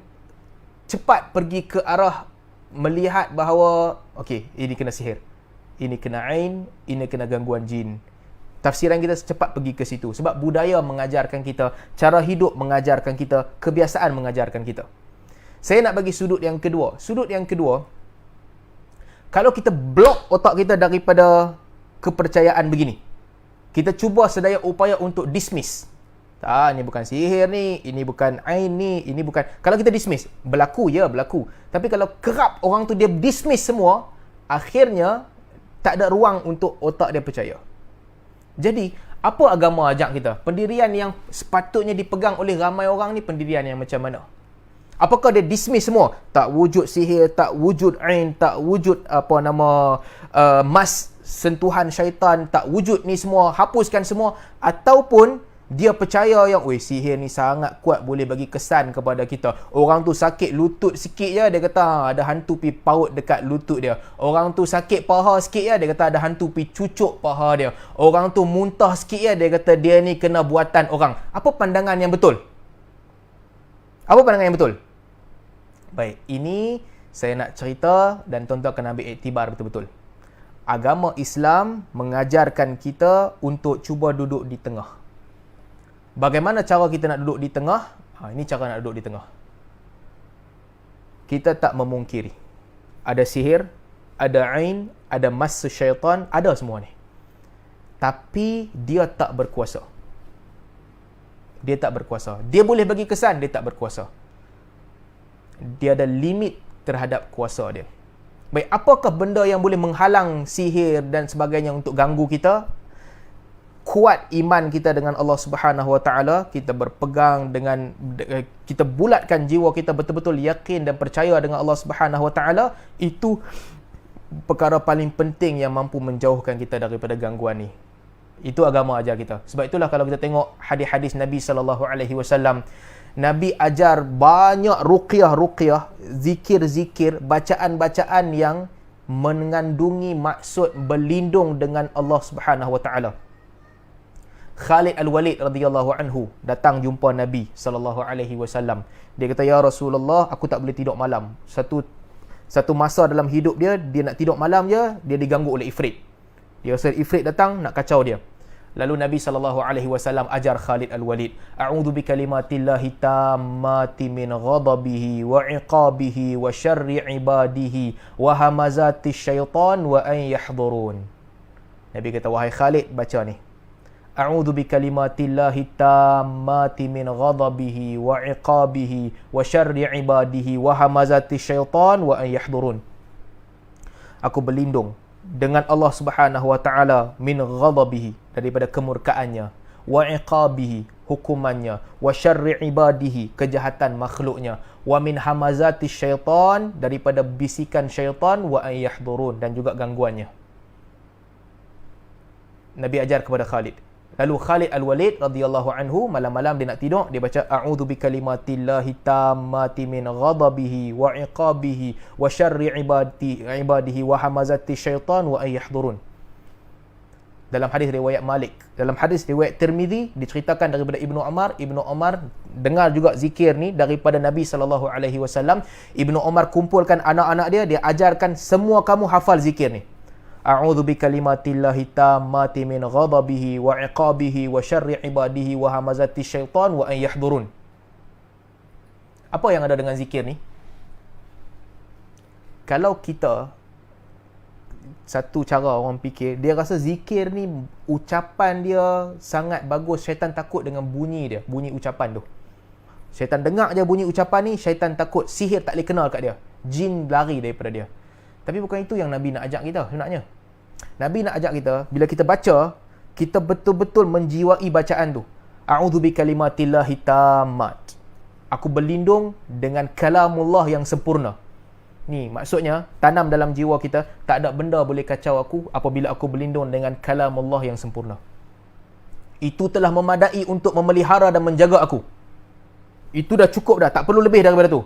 cepat pergi ke arah melihat bahawa, okey, ini kena sihir. Ini kena ain, ini kena gangguan jin. Tafsiran kita secepat pergi ke situ. Sebab budaya mengajarkan kita, cara hidup mengajarkan kita, kebiasaan mengajarkan kita. Saya nak bagi sudut yang kedua. Sudut yang kedua, kalau kita blok otak kita daripada kepercayaan begini, kita cuba sedaya upaya untuk dismiss. Ini bukan sihir ni, ini bukan ain ni, ini bukan. Kalau kita dismiss, berlaku ya, berlaku. Tapi kalau kerap orang tu dia dismiss semua, akhirnya tak ada ruang untuk otak dia percaya. Jadi, apa agama ajak kita? Pendirian yang sepatutnya dipegang oleh ramai orang ni, pendirian yang macam mana? Apakah dia dismiss semua? Tak wujud sihir, tak wujud ain, tak wujud mas sentuhan syaitan, tak wujud ni semua, hapuskan semua. Ataupun dia percaya yang sihir ni sangat kuat, boleh bagi kesan kepada kita. Orang tu sakit lutut sikit je, dia kata ada hantu pi paut dekat lutut dia. Orang tu sakit paha sikit je, dia kata ada hantu pi cucuk paha dia. Orang tu muntah sikit je, dia kata dia ni kena buatan orang. Apa pandangan yang betul? Apa pandangan yang betul? Baik, ini saya nak cerita dan tuan-tuan kena ambil iktibar betul-betul. Agama Islam mengajarkan kita untuk cuba duduk di tengah. Bagaimana cara kita nak duduk di tengah? Ini cara nak duduk di tengah. Kita tak memungkiri. Ada sihir, ada ain, ada mas syaitan, ada semua ni. Tapi dia tak berkuasa. Dia tak berkuasa. Dia boleh bagi kesan, dia tak berkuasa. Dia ada limit terhadap kuasa dia. Baik, apakah benda yang boleh menghalang sihir dan sebagainya untuk ganggu kita? Kuat iman kita dengan Allah Subhanahu Wa Taala, kita berpegang dengan, kita bulatkan jiwa kita betul-betul yakin dan percaya dengan Allah Subhanahu Wa Taala, itu perkara paling penting yang mampu menjauhkan kita daripada gangguan ni. Itu agama ajar kita. Sebab itulah kalau kita tengok hadis-hadis Nabi sallallahu alaihi wasallam, Nabi ajar banyak ruqyah, zikir-zikir, bacaan-bacaan yang mengandungi maksud berlindung dengan Allah Subhanahu Wa Taala. Khalid Al-Walid radhiyallahu anhu datang jumpa Nabi sallallahu alaihi wasallam. Dia kata, "Ya Rasulullah, aku tak boleh tidur malam." Satu masa dalam hidup dia nak tidur malam je, dia diganggu oleh ifrit. Dia rasa ifrit datang nak kacau dia. Lalu Nabi SAW ajar Khalid Al-Walid, "A'udzu bikalimatillahi tammati min ghadabihi wa iqabihi wa syarri ibadihi wa hamazati syaitan wa an yahdurun." Nabi kata, "Wahai Khalid, baca ni. A'udzu bikalimatillahi tammati min ghadabihi wa iqabihi wa syarri ibadihi wa hamazati syaitan wa an yahdurun. Aku berlindung dengan Allah Subhanahu wa taala min ghadabihi, daripada kemurkaannya, wa iqabihi, hukumannya, wa syarri ibadihi, kejahatan makhluknya, wa min hamazati syaitan, daripada bisikan syaitan, wa an yahdurun, dan juga gangguannya. Nabi ajar kepada Khalid. Lalu Khalid Al-Walid radhiyallahu anhu, malam-malam dia nak tidur, dia baca a'udzu bikalimatillahi tammati min ghadabihi wa iqabihi wa syarri ibadihi wa hamazati syaitan wa an yahdurun. Dalam hadis riwayat Malik, dalam hadis riwayat Tirmizi diceritakan daripada Ibnu Umar dengar juga zikir ni daripada Nabi sallallahu alaihi wasallam. Ibnu Umar kumpulkan anak-anak dia, dia ajarkan semua kamu hafal zikir ni. A'udzu bikalimatillahi tammati min ghadabihi wa iqabihi wa syarri ibadihi wa hamazati syaitan wa an yahdurun. Apa yang ada dengan zikir ni? Kalau kita, satu cara orang fikir, dia rasa zikir ni ucapan dia sangat bagus, syaitan takut dengan bunyi dia, bunyi ucapan tu. Syaitan dengar je bunyi ucapan ni, syaitan takut, sihir tak boleh kenal kat dia, jin lari daripada dia. Tapi bukan itu yang Nabi nak ajak kita sebenarnya. Nabi nak ajak kita, bila kita baca, kita betul-betul menjiwai bacaan tu. A'udzu bikalimatillahi tammat. Aku berlindung dengan kalamullah yang sempurna. Ni maksudnya, tanam dalam jiwa kita, tak ada benda boleh kacau aku apabila aku berlindung dengan kalamullah yang sempurna. Itu telah memadai untuk memelihara dan menjaga aku. Itu dah cukup dah, tak perlu lebih daripada tu.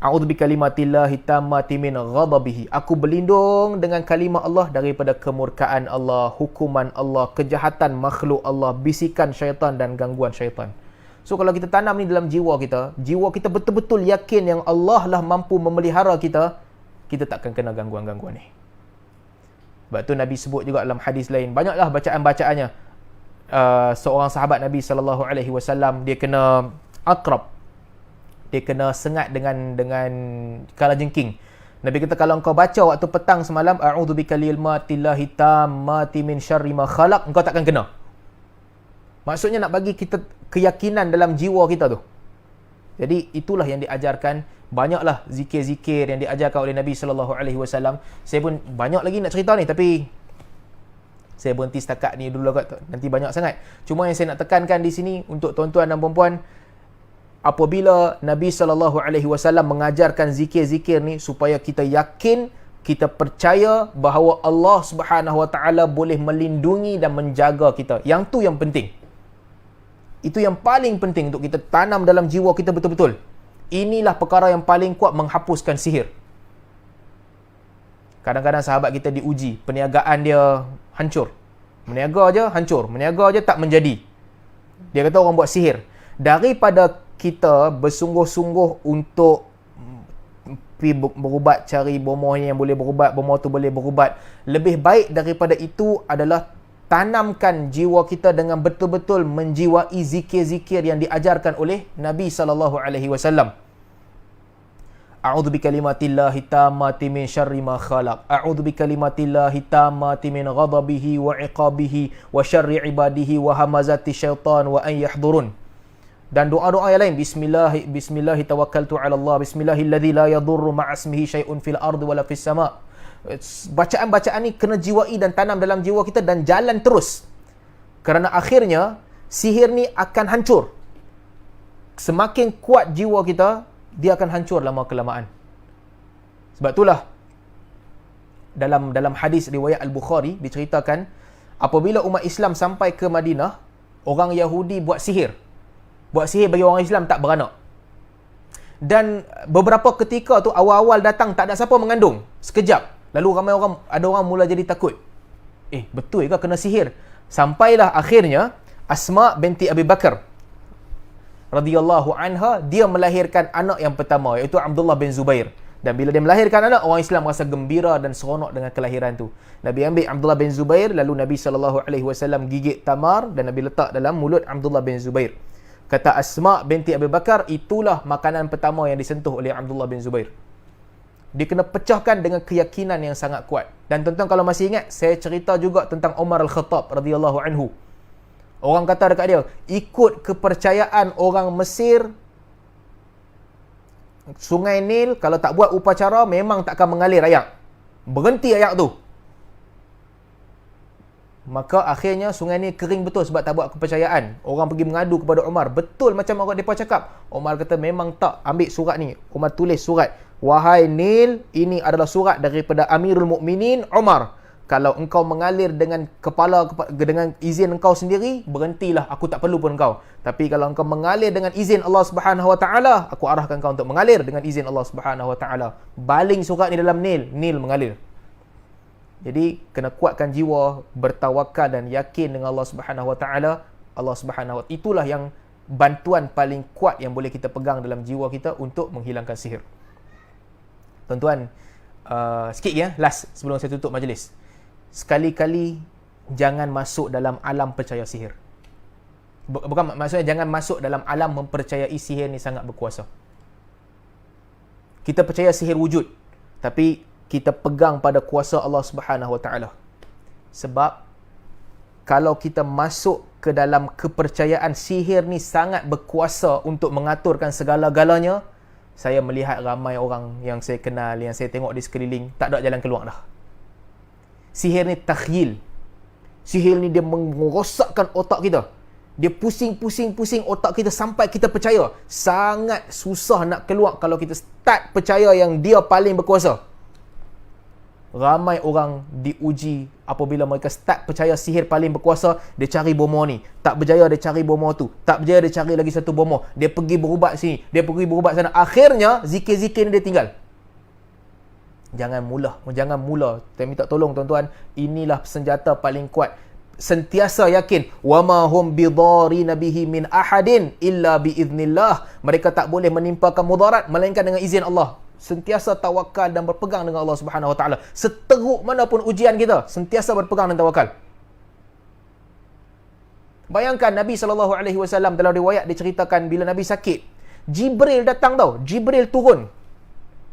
A'udzu bikalimatillahi tammati min ghadabihi. Aku berlindung dengan kalimah Allah daripada kemurkaan Allah, hukuman Allah, kejahatan makhluk Allah, bisikan syaitan dan gangguan syaitan. So kalau kita tanam ni dalam jiwa kita betul-betul yakin yang Allah lah mampu memelihara kita, kita takkan kena gangguan-gangguan ni. Sebab tu Nabi sebut juga dalam hadis lain, banyaklah bacaan-bacaannya. Seorang sahabat Nabi sallallahu alaihi wasallam, dia kena akrab, dia kena sengat dengan kalajengking. Nabi kata, kalau engkau baca waktu petang semalam, a'udzu bikalimatillahi tammati min syarri ma khalaq, engkau takkan kena. Maksudnya nak bagi kita keyakinan dalam jiwa kita tu. Jadi itulah yang diajarkan. Banyaklah zikir-zikir yang diajarkan oleh Nabi sallallahu alaihi wasallam. Saya pun banyak lagi nak cerita ni, tapi saya berhenti setakat ni dulu agak, nanti banyak sangat. Cuma yang saya nak tekankan di sini untuk tuan-tuan dan puan-puan, apabila Nabi SAW mengajarkan zikir-zikir ni, supaya kita yakin, kita percaya bahawa Allah Subhanahu Wa Taala boleh melindungi dan menjaga kita. Yang tu yang penting. Itu yang paling penting untuk kita tanam dalam jiwa kita betul-betul. Inilah perkara yang paling kuat menghapuskan sihir. Kadang-kadang sahabat kita diuji, perniagaan dia hancur. Meniaga je hancur, meniaga je tak menjadi. Dia kata orang buat sihir. Daripada kita bersungguh-sungguh untuk pergi berubat, cari bomoh yang boleh berubat, bomoh tu boleh berubat, lebih baik daripada itu adalah tanamkan jiwa kita dengan betul-betul menjiwai zikir-zikir yang diajarkan oleh Nabi SAW. A'udzu bikalimatillahi tammati min syarri ma khalaq. A'udzu bikalimatillahi tammati min ghadabihi wa iqabihi wa syarri ibadihi wa hamazati syaitan wa an yahdurun. Dan doa-doa yang lain, bismillah tawakkaltu ala Allah, bismillahilladzi la yadurru ma'asmihi syai'un fil ardi wala fis sama'. Bacaan-bacaan ni kena jiwai dan tanam dalam jiwa kita dan jalan terus. Kerana akhirnya sihir ni akan hancur. Semakin kuat jiwa kita, dia akan hancur lama kelamaan. Sebab itulah dalam hadis riwayat Al-Bukhari diceritakan, apabila umat Islam sampai ke Madinah, orang Yahudi buat sihir bagi orang Islam tak beranak. Dan beberapa ketika tu awal-awal datang tak ada siapa mengandung. Sekejap. Lalu ada orang mula jadi takut. Betul ke kena sihir? Sampailah akhirnya Asma binti Abi Bakar radhiyallahu anha, dia melahirkan anak yang pertama, iaitu Abdullah bin Zubair. Dan bila dia melahirkan anak, orang Islam rasa gembira dan seronok dengan kelahiran tu. Nabi ambil Abdullah bin Zubair, lalu Nabi SAW gigit tamar dan Nabi letak dalam mulut Abdullah bin Zubair. Kata Asma binti Abi Bakar, itulah makanan pertama yang disentuh oleh Abdullah bin Zubair. Dia kena pecahkan dengan keyakinan yang sangat kuat. Dan tuan-tuan kalau masih ingat, saya cerita juga tentang Umar Al-Khattab radhiyallahu anhu. Orang kata dekat dia, ikut kepercayaan orang Mesir, Sungai Nil kalau tak buat upacara memang takkan mengalir ayak. Berhenti ayak tu. Maka akhirnya Sungai Nil kering betul sebab tak buat kepercayaan. Orang pergi mengadu kepada Umar. Betul macam orang mereka cakap. Umar kata memang tak, ambil surat ni. Umar tulis surat. Wahai Nil, ini adalah surat daripada Amirul Mukminin Umar. Kalau engkau mengalir dengan kepala, dengan izin engkau sendiri, berhentilah, aku tak perlu pun engkau. Tapi kalau engkau mengalir dengan izin Allah Subhanahu Wa Taala, aku arahkan kau untuk mengalir dengan izin Allah Subhanahu Wa Taala. Baling surat ni dalam Nil, Nil mengalir. Jadi kena kuatkan jiwa, bertawakal dan yakin dengan Allah Subhanahu Wa Taala. Allah Subhanahu Wa Taala itulah yang bantuan paling kuat yang boleh kita pegang dalam jiwa kita untuk menghilangkan sihir. Tuan-tuan, sikit ya, last sebelum saya tutup majlis. Sekali-kali jangan masuk dalam alam percaya sihir. Bukan maksudnya jangan masuk dalam alam mempercayai sihir ni sangat berkuasa. Kita percaya sihir wujud, tapi kita pegang pada kuasa Allah Subhanahu Wa Taala. Sebab kalau kita masuk ke dalam kepercayaan sihir ni sangat berkuasa untuk mengaturkan segala-galanya, saya melihat ramai orang yang saya kenal, yang saya tengok di sekeliling, tak ada jalan keluar dah. Sihir ni takhyil. Sihir ni dia merosakkan otak kita. Dia pusing otak kita sampai kita percaya. Sangat susah nak keluar kalau kita start percaya yang dia paling berkuasa. Ramai orang diuji apabila mereka start percaya sihir paling berkuasa, dia cari bomoh ni. Tak berjaya, dia cari bomoh tu. Tak berjaya, dia cari lagi satu bomoh. Dia pergi berubat sini, dia pergi berubat sana. Akhirnya, zikir-zikir ni dia tinggal. Jangan mula. Saya minta tolong tuan-tuan, inilah senjata paling kuat. Sentiasa yakin, wama hum bidarina bihi min ahadin illa biiznillah. Mereka tak boleh menimpakan mudarat melainkan dengan izin Allah. Sentiasa tawakal dan berpegang dengan Allah Subhanahu Wa Taala. Seteruk mana pun ujian kita, sentiasa berpegang dan tawakal. Bayangkan Nabi SAW dalam riwayat diceritakan bila Nabi sakit, Jibril datang tau. Jibril turun.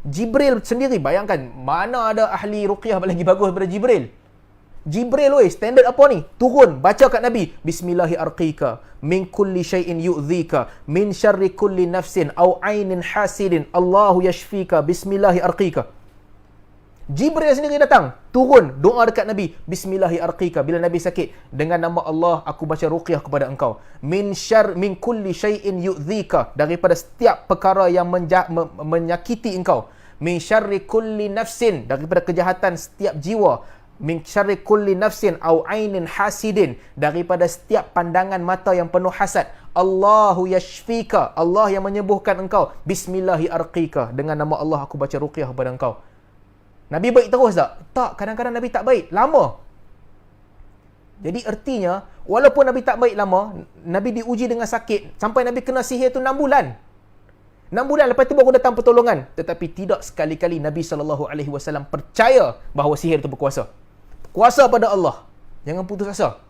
Jibril sendiri, bayangkan, mana ada ahli ruqyah lagi bagus daripada Jibril. Jibril standard apa ni? Turun, baca kat Nabi, Bismillahirrahmanirrahim, min kulli syai'in yu'dhika, min syarri kulli nafsin aw ainin hasidin, Allahu yashfika, Bismillahirrahmanirrahim. Jibril sendiri datang, turun, doa dekat Nabi, Bismillahirrahmanirrahim. Bila Nabi sakit, dengan nama Allah aku baca ruqyah kepada engkau. Min kulli syai'in yu'dhika, daripada setiap perkara yang menyakiti engkau. Min syarri kulli nafsin, daripada kejahatan setiap jiwa. Min syarri kulli nafsin aw ainin hasidin, daripada setiap pandangan mata yang penuh hasad. Allahu yashfika, Allah yang menyembuhkan engkau. Bismillahirrahmanirrahim, dengan nama Allah aku baca ruqyah kepada engkau. Nabi baik terus tak? Tak, kadang-kadang Nabi tak baik lama. Jadi artinya, walaupun Nabi tak baik lama, Nabi diuji dengan sakit sampai Nabi kena sihir tu 6 bulan. 6 bulan lepas tu baru datang pertolongan. Tetapi tidak sekali-kali Nabi SAW percaya bahawa sihir itu berkuasa. Kuasa pada Allah. Jangan putus asa.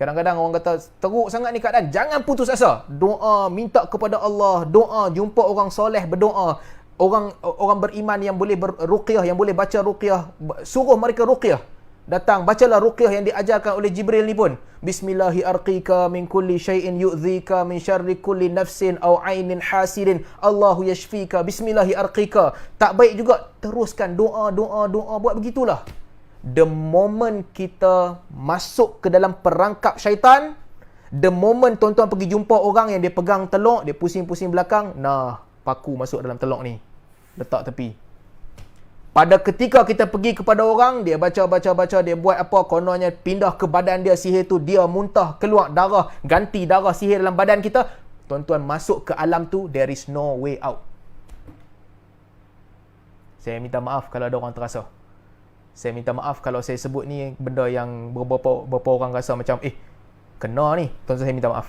Kadang-kadang orang kata, teruk sangat ni keadaan. Jangan putus asa. Doa, minta kepada Allah. Doa, jumpa orang soleh berdoa. Orang beriman yang boleh ruqyah, yang boleh baca ruqyah. Suruh mereka ruqyah. Datang, bacalah ruqyah yang diajarkan oleh Jibril ni pun. Bismillahirrahmanirrahim, min kulli syai'in yu'dhika, min syarri kulli nafsin aw ainin hasidin, Allahu yashfika, Bismillahirrahmanirrahim. Tak baik juga, teruskan doa, buat begitulah. The moment kita masuk ke dalam perangkap syaitan, the moment tuan-tuan pergi jumpa orang yang dia pegang telok, dia pusing-pusing belakang, nah, paku masuk dalam telok ni, letak tepi. Pada ketika kita pergi kepada orang, dia baca, dia buat apa, kononnya pindah ke badan dia sihir tu, dia muntah, keluar darah, ganti darah sihir dalam badan kita, tuan-tuan masuk ke alam tu, there is no way out. Saya minta maaf kalau ada orang terasa. Saya minta maaf kalau saya sebut ni benda yang beberapa orang rasa macam kena ni. Tuan-tuan, saya minta maaf.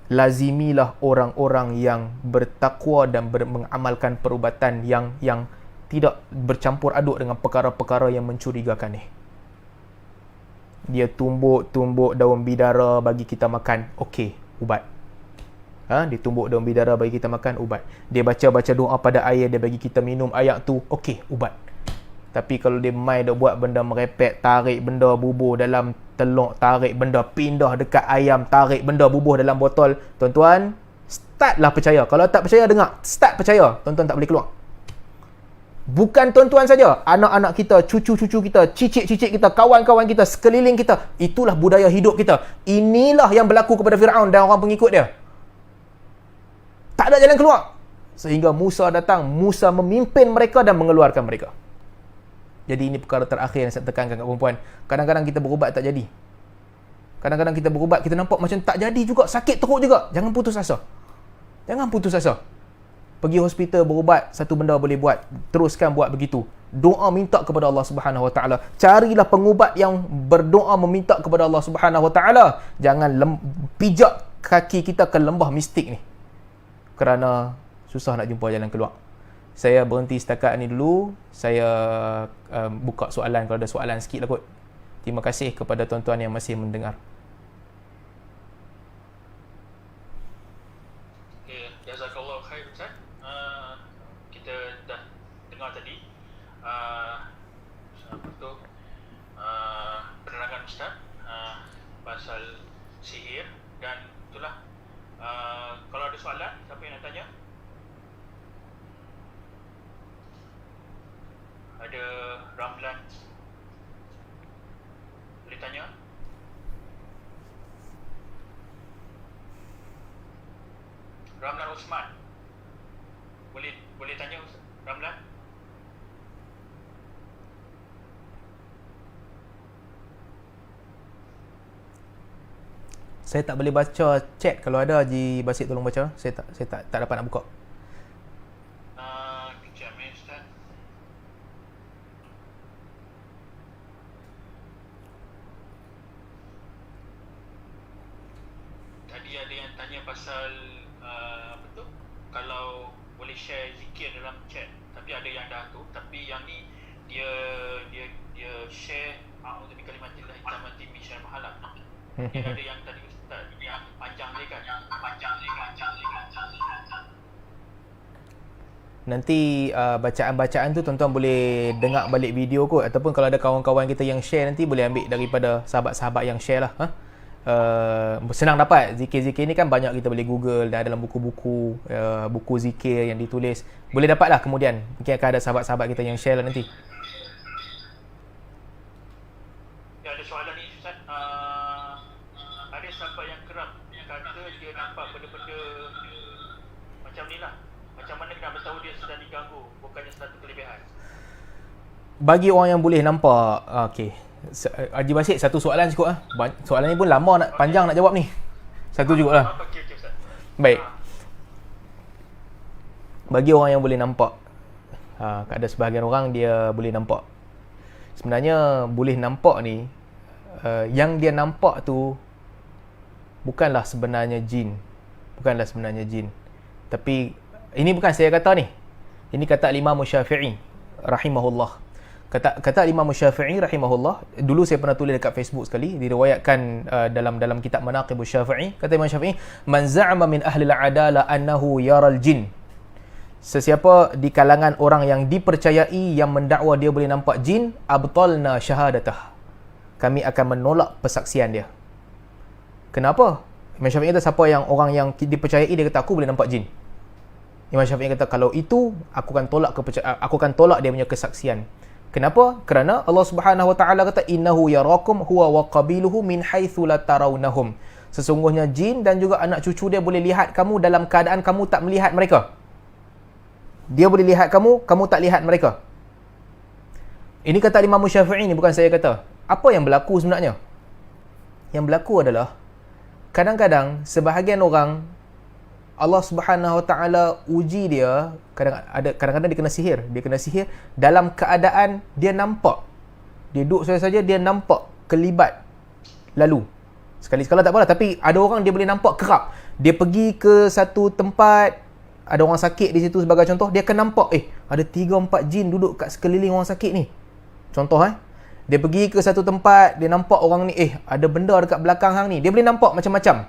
Lazimilah orang-orang yang bertakwa dan mengamalkan perubatan yang tidak bercampur aduk dengan perkara-perkara yang mencurigakan ni. Dia tumbuk daun bidara bagi kita makan, okey, ubat. Dia tumbuk daun bidara bagi kita makan, ubat. Dia baca doa pada air, dia bagi kita minum air tu, okey, ubat. Tapi kalau dia mai dah buat benda merepek, tarik benda bubur dalam teluk, tarik benda, pindah dekat ayam, tarik benda, bubuh dalam botol. Tuan-tuan, startlah percaya. Kalau tak percaya, dengar. Start percaya. Tuan-tuan tak boleh keluar. Bukan tuan-tuan saja, anak-anak kita, cucu-cucu kita, cicit-cicit kita, kawan-kawan kita, sekeliling kita. Itulah budaya hidup kita. Inilah yang berlaku kepada Firaun dan orang pengikut dia. Tak ada jalan keluar. Sehingga Musa datang, Musa memimpin mereka dan mengeluarkan mereka. Jadi ini perkara terakhir yang saya tekankan kat perempuan. Kadang-kadang kita berubat tak jadi. Kadang-kadang kita berubat, kita nampak macam tak jadi juga, sakit teruk juga. Jangan putus asa. Jangan putus asa. Pergi hospital berubat, satu benda boleh buat. Teruskan buat begitu. Doa minta kepada Allah Subhanahu Wa Taala. Carilah pengubat yang berdoa meminta kepada Allah Subhanahu Wa Taala. Jangan pijak kaki kita ke lembah mistik ni. Kerana susah nak jumpa jalan keluar. Saya berhenti setakat ni dulu. Saya buka soalan kalau ada soalan sikit lah kot. Terima kasih kepada tuan-tuan yang masih mendengar. Okay, jazakallah khair Ustaz. Kita dah dengar tadi apa tu penerangan Ustaz pasal sihir dan itulah kalau ada soalan, siapa yang nak tanya? Ada Ramlan, boleh tanya? Ramlan Osman, boleh tanya Ramlan? Saya tak boleh baca chat. Kalau ada Haji Basit tolong baca. Saya tak dapat nak buka. Kejap Ustaz. Tadi ada yang tanya pasal apa tu? Kalau boleh share zikir dalam chat. Tapi ada yang dah tu, tapi yang ni dia share a'udzu bikalimatillah tammati min syarri ma khalaq. Dia ada yang tadi Ustaz yang panjang ni kan. Nanti bacaan-bacaan tu tuan-tuan boleh dengar balik video kot. Ataupun kalau ada kawan-kawan kita yang share, nanti boleh ambil daripada sahabat-sahabat yang share lah. Senang dapat. Zikir-zikir ni kan banyak kita boleh google. Dah dalam buku-buku buku zikir yang ditulis. Boleh dapat lah kemudian. Mungkin akan ada sahabat-sahabat kita yang share lah nanti. Ya, ada soalan ni Ustaz. Ada siapa yang kerap kata dia nampak benda-benda macam ni lah. Macam mana kita bertahu dia sedang diganggu, bukannya satu kelebihan? Bagi orang yang boleh nampak, okey. Haji Basit, satu soalan cukup ah. Soalan ni pun lama panjang nak jawab ni. Satu jugalah. Okey Ustaz. Baik. Bagi orang yang boleh nampak, ada sebahagian orang dia boleh nampak. Sebenarnya boleh nampak ni, yang dia nampak tu bukanlah sebenarnya jin. Bukanlah sebenarnya jin. Tapi ini bukan saya kata ni. Ini kata Imam Syafi'i rahimahullah. Kata Imam Syafi'i rahimahullah. Dulu saya pernah tulis dekat Facebook sekali, diriwayatkan dalam kitab Manaqib Syafi'i. Kata Imam Syafi'i, "Man za'ama min ahli al-'adalah annahu yaral jin." Sesiapa di kalangan orang yang dipercayai yang mendakwa dia boleh nampak jin, abtalna syahadatah. Kami akan menolak persaksian dia. Kenapa? Imam Syafi'i kata siapa yang orang yang dipercayai dia kata aku boleh nampak jin. Imam Syafi'i kata kalau itu aku akan tolak dia punya kesaksian. Kenapa? Kerana Allah Subhanahu Wa Taala kata innahu yarakum huwa wa qabiluhu min haitsu la tarawnahum. Sesungguhnya jin dan juga anak cucu dia boleh lihat kamu dalam keadaan kamu tak melihat mereka. Dia boleh lihat kamu, kamu tak lihat mereka. Ini kata Imam Syafi'i ni, bukan saya kata. Apa yang berlaku sebenarnya? Yang berlaku adalah kadang-kadang sebahagian orang Allah Subhanahu Wa Taala uji dia, kadang-kadang dia kena sihir. Dia kena sihir dalam keadaan dia nampak. Dia duduk saja dia nampak kelibat lalu. Sekali-sekala tak apalah, tapi ada orang dia boleh nampak kerap. Dia pergi ke satu tempat, ada orang sakit di situ sebagai contoh, dia akan nampak ada 3-4 jin duduk kat sekeliling orang sakit ni. Contoh dia pergi ke satu tempat, dia nampak orang ni ada benda dekat belakang hang ni. Dia boleh nampak macam-macam.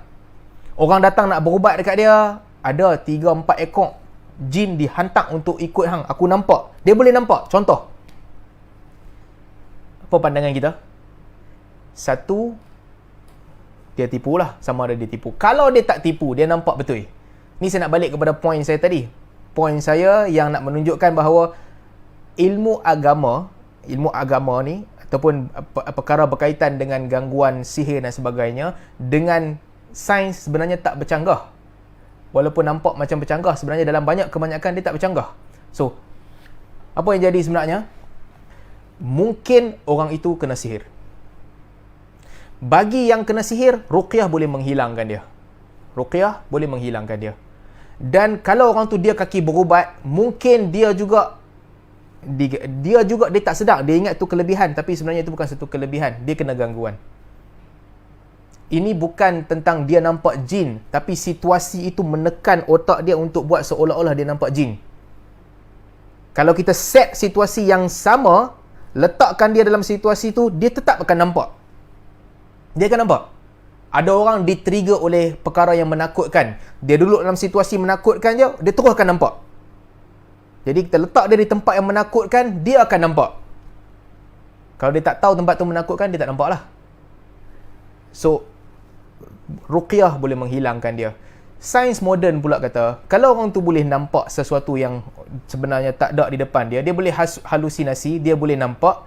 Orang datang nak berubat dekat dia, ada 3-4 ekor jin dihantar untuk ikut hang. Aku nampak. Dia boleh nampak. Contoh. Apa pandangan kita? Satu, dia tipu lah, sama ada dia tipu. Kalau dia tak tipu, dia nampak betul. Ni saya nak balik kepada poin saya tadi. Poin saya yang nak menunjukkan bahawa ilmu agama ni ataupun perkara berkaitan dengan gangguan sihir dan sebagainya dengan sains sebenarnya tak bercanggah. Walaupun nampak macam bercanggah, sebenarnya dalam banyak kebanyakan dia tak bercanggah. So, apa yang jadi sebenarnya? Mungkin orang itu kena sihir. Bagi yang kena sihir, ruqyah boleh menghilangkan dia. Ruqyah boleh menghilangkan dia. Dan kalau orang tu dia kaki berubat, mungkin dia tak sedar. Dia ingat tu kelebihan, tapi sebenarnya itu bukan satu kelebihan. Dia kena gangguan. Ini bukan tentang dia nampak jin, tapi situasi itu menekan otak dia untuk buat seolah-olah dia nampak jin. Kalau kita set situasi yang sama, letakkan dia dalam situasi tu, dia tetap akan nampak. Dia akan nampak. Ada orang di-trigger oleh perkara yang menakutkan. Dia duduk dalam situasi menakutkan je, dia terus akan nampak. Jadi kita letak dia di tempat yang menakutkan, dia akan nampak. Kalau dia tak tahu tempat tu menakutkan, dia tak nampak lah. So, ruqyah boleh menghilangkan dia. Sains moden pula kata, kalau orang tu boleh nampak sesuatu yang sebenarnya tak ada di depan dia, dia boleh halusinasi, dia boleh nampak,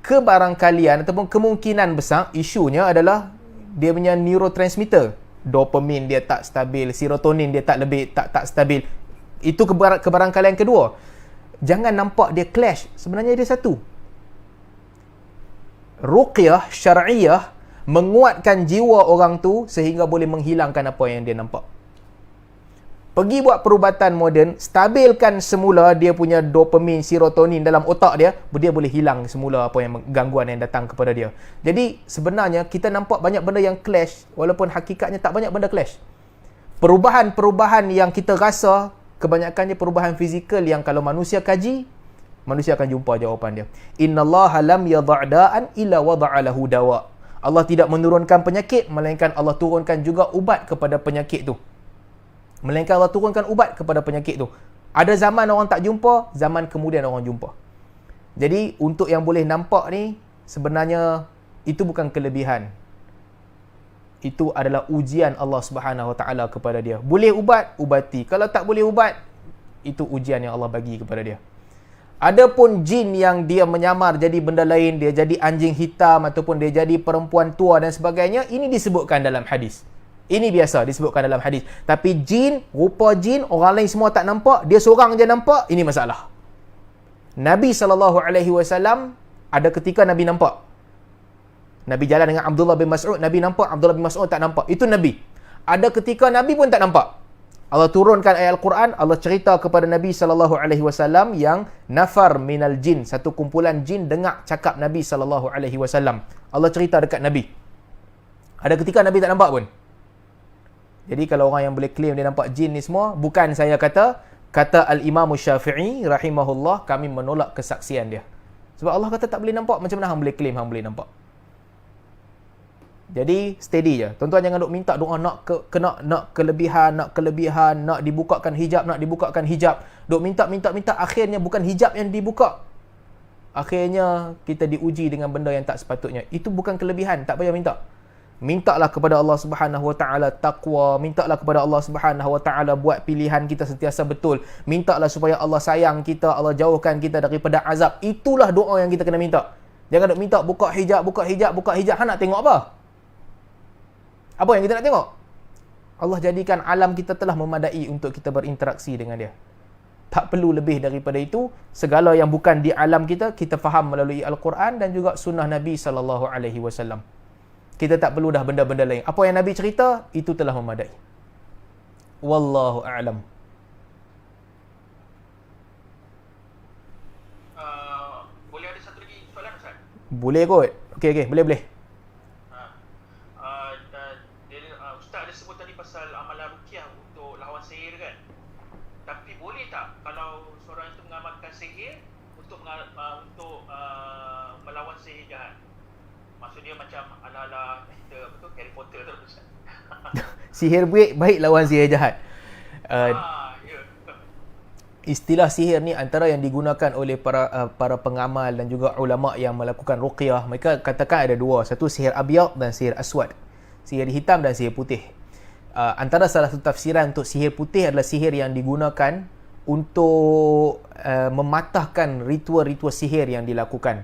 kebarangkalian ataupun kemungkinan besar isunya adalah dia punya neurotransmitter, dopamin dia tak stabil, serotonin dia tak stabil. Itu kebarangkalian kedua. Jangan nampak dia clash, sebenarnya dia satu. Ruqyah syar'iyah menguatkan jiwa orang tu sehingga boleh menghilangkan apa yang dia nampak. Pergi buat perubatan moden, stabilkan semula dia punya dopamin, serotonin dalam otak dia boleh hilang semula apa yang gangguan yang datang kepada dia. Jadi sebenarnya kita nampak banyak benda yang clash, walaupun hakikatnya tak banyak benda clash. Perubahan-perubahan yang kita rasa, kebanyakannya perubahan fizikal yang kalau manusia kaji, manusia akan jumpa jawapan dia. Innallaha lam yadha'da'an illa wada'alahu dawa'. Allah tidak menurunkan penyakit, melainkan Allah turunkan juga ubat kepada penyakit tu. Melainkan Allah turunkan ubat kepada penyakit tu. Ada zaman orang tak jumpa, zaman kemudian orang jumpa. Jadi untuk yang boleh nampak ni, sebenarnya itu bukan kelebihan. Itu adalah ujian Allah Subhanahu Wa Taala kepada dia. Boleh ubat, ubati. Kalau tak boleh ubat, itu ujian yang Allah bagi kepada dia. Adapun jin yang dia menyamar jadi benda lain, dia jadi anjing hitam ataupun dia jadi perempuan tua dan sebagainya, ini disebutkan dalam hadis. Ini biasa disebutkan dalam hadis. Tapi jin, rupa jin, orang lain semua tak nampak, dia seorang je nampak, ini masalah. Nabi SAW, ada ketika Nabi nampak. Nabi jalan dengan Abdullah bin Mas'ud, Nabi nampak, Abdullah bin Mas'ud tak nampak. Itu Nabi. Ada ketika Nabi pun tak nampak. Allah turunkan ayat Al-Quran, Allah cerita kepada Nabi SAW yang nafar minal jin, satu kumpulan jin dengar cakap Nabi SAW. Allah cerita dekat Nabi. Ada ketika Nabi tak nampak pun. Jadi kalau orang yang boleh claim dia nampak jin ni semua, bukan saya kata Al-Imam Syafi'i rahimahullah, kami menolak kesaksian dia. Sebab Allah kata tak boleh nampak, macam mana hang boleh claim hang boleh nampak? Jadi steady je. Tuan-tuan jangan duk minta doa nak kelebihan, nak dibukakan hijab. Duk minta, akhirnya bukan hijab yang dibuka. Akhirnya kita diuji dengan benda yang tak sepatutnya. Itu bukan kelebihan, tak payah minta. Mintalah kepada Allah Subhanahu Wa Taala taqwa, mintalah kepada Allah Subhanahu Wa Taala buat pilihan kita sentiasa betul. Mintalah supaya Allah sayang kita, Allah jauhkan kita daripada azab. Itulah doa yang kita kena minta. Jangan duk minta buka hijab. Hang nak tengok apa? Apa yang kita nak tengok? Allah jadikan alam kita telah memadai untuk kita berinteraksi dengan dia. Tak perlu lebih daripada itu. Segala yang bukan di alam kita, kita faham melalui Al-Quran dan juga sunnah Nabi SAW. Kita tak perlu dah benda-benda lain. Apa yang Nabi cerita, itu telah memadai. Wallahu a'lam. Boleh ada satu lagi soalan, Ustaz? Boleh kot. Okey, boleh. Ustaz ada sebut tadi pasal amalan ruqyah untuk lawan sihir kan? Tapi boleh tak kalau seorang itu mengamalkan sihir untuk melawan sihir jahat? Maksudnya macam ala-ala cerita Harry Potter tu, Ustaz. Sihir baik lawan sihir jahat. Ya. istilah sihir ni antara yang digunakan oleh para pengamal dan juga ulama yang melakukan ruqyah. Mereka katakan ada dua, satu sihir abyad dan sihir aswad, sihir hitam dan sihir putih. Antara salah satu tafsiran untuk sihir putih adalah sihir yang digunakan untuk mematahkan ritual-ritual sihir yang dilakukan.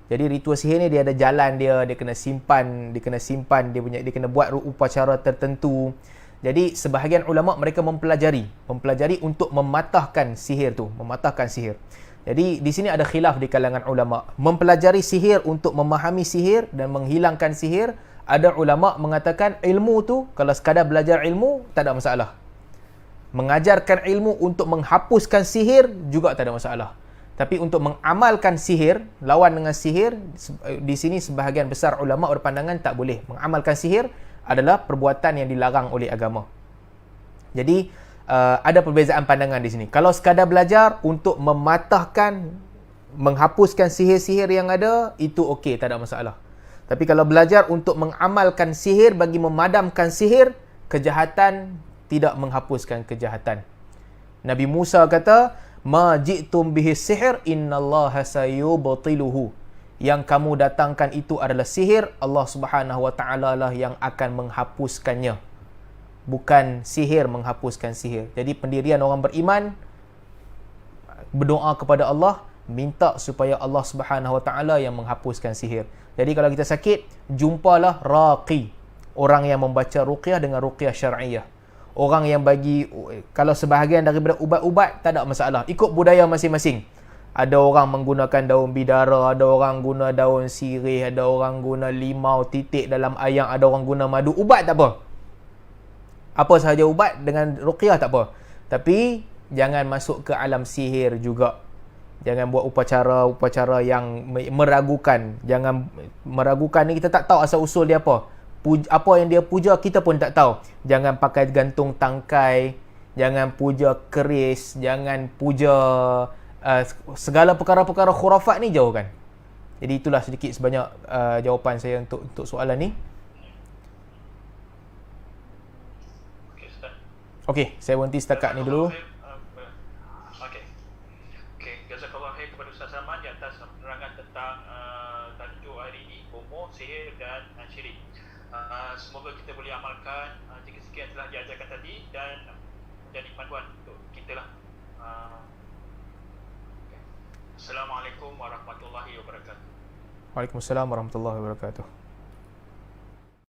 Jadi ritual sihir ni dia ada jalan dia kena simpan, dia kena buat upacara tertentu. Jadi sebahagian ulama mereka mempelajari untuk mematahkan sihir tu, mematahkan sihir. Jadi di sini ada khilaf di kalangan ulama. Mempelajari sihir untuk memahami sihir dan menghilangkan sihir, ada ulama mengatakan ilmu tu kalau sekadar belajar ilmu tak ada masalah. Mengajarkan ilmu untuk menghapuskan sihir juga tak ada masalah. Tapi untuk mengamalkan sihir, lawan dengan sihir, di sini sebahagian besar ulama berpandangan tak boleh. Mengamalkan sihir adalah perbuatan yang dilarang oleh agama. Jadi ada perbezaan pandangan di sini. Kalau sekadar belajar untuk mematahkan, menghapuskan sihir-sihir yang ada, itu okey, tak ada masalah. Tapi kalau belajar untuk mengamalkan sihir bagi memadamkan sihir, kejahatan tidak menghapuskan kejahatan. Nabi Musa kata, "Ma ji'tum bihi sihir innallaha sayubtiluhu." Yang kamu datangkan itu adalah sihir, Allah Subhanahu wa taala lah yang akan menghapuskannya. Bukan sihir menghapuskan sihir. Jadi pendirian orang beriman berdoa kepada Allah, minta supaya Allah Subhanahu wa taala yang menghapuskan sihir. Jadi kalau kita sakit, jumpalah raqi, orang yang membaca ruqyah dengan ruqyah syar'iyah. Orang yang bagi, kalau sebahagian daripada ubat-ubat tak ada masalah, ikut budaya masing-masing. Ada orang menggunakan daun bidara, ada orang guna daun sirih, ada orang guna limau titik dalam ayam, ada orang guna madu. Ubat tak apa. Apa sahaja ubat dengan ruqyah tak apa. Tapi jangan masuk ke alam sihir juga. Jangan buat upacara yang meragukan. Jangan meragukan ni, kita tak tahu asal usul dia apa. Apa yang dia puja kita pun tak tahu. Jangan pakai gantung tangkai, jangan puja keris, jangan puja segala perkara-perkara khurafat ni jauhkan. Jadi itulah sedikit sebanyak jawapan saya untuk soalan ni. Okey, saya berhenti setakat ni dulu. Jazakallah khair kepada Ustaz Salman di atas penerangan tentang tajuk hari ini, homo, sihir dan syirik. Semoga kita boleh amalkan jika sekian telah diajarkan tadi dan menjadi panduan untuk kita lah. Assalamualaikum warahmatullahi wabarakatuh. Waalaikumsalam warahmatullahi wabarakatuh.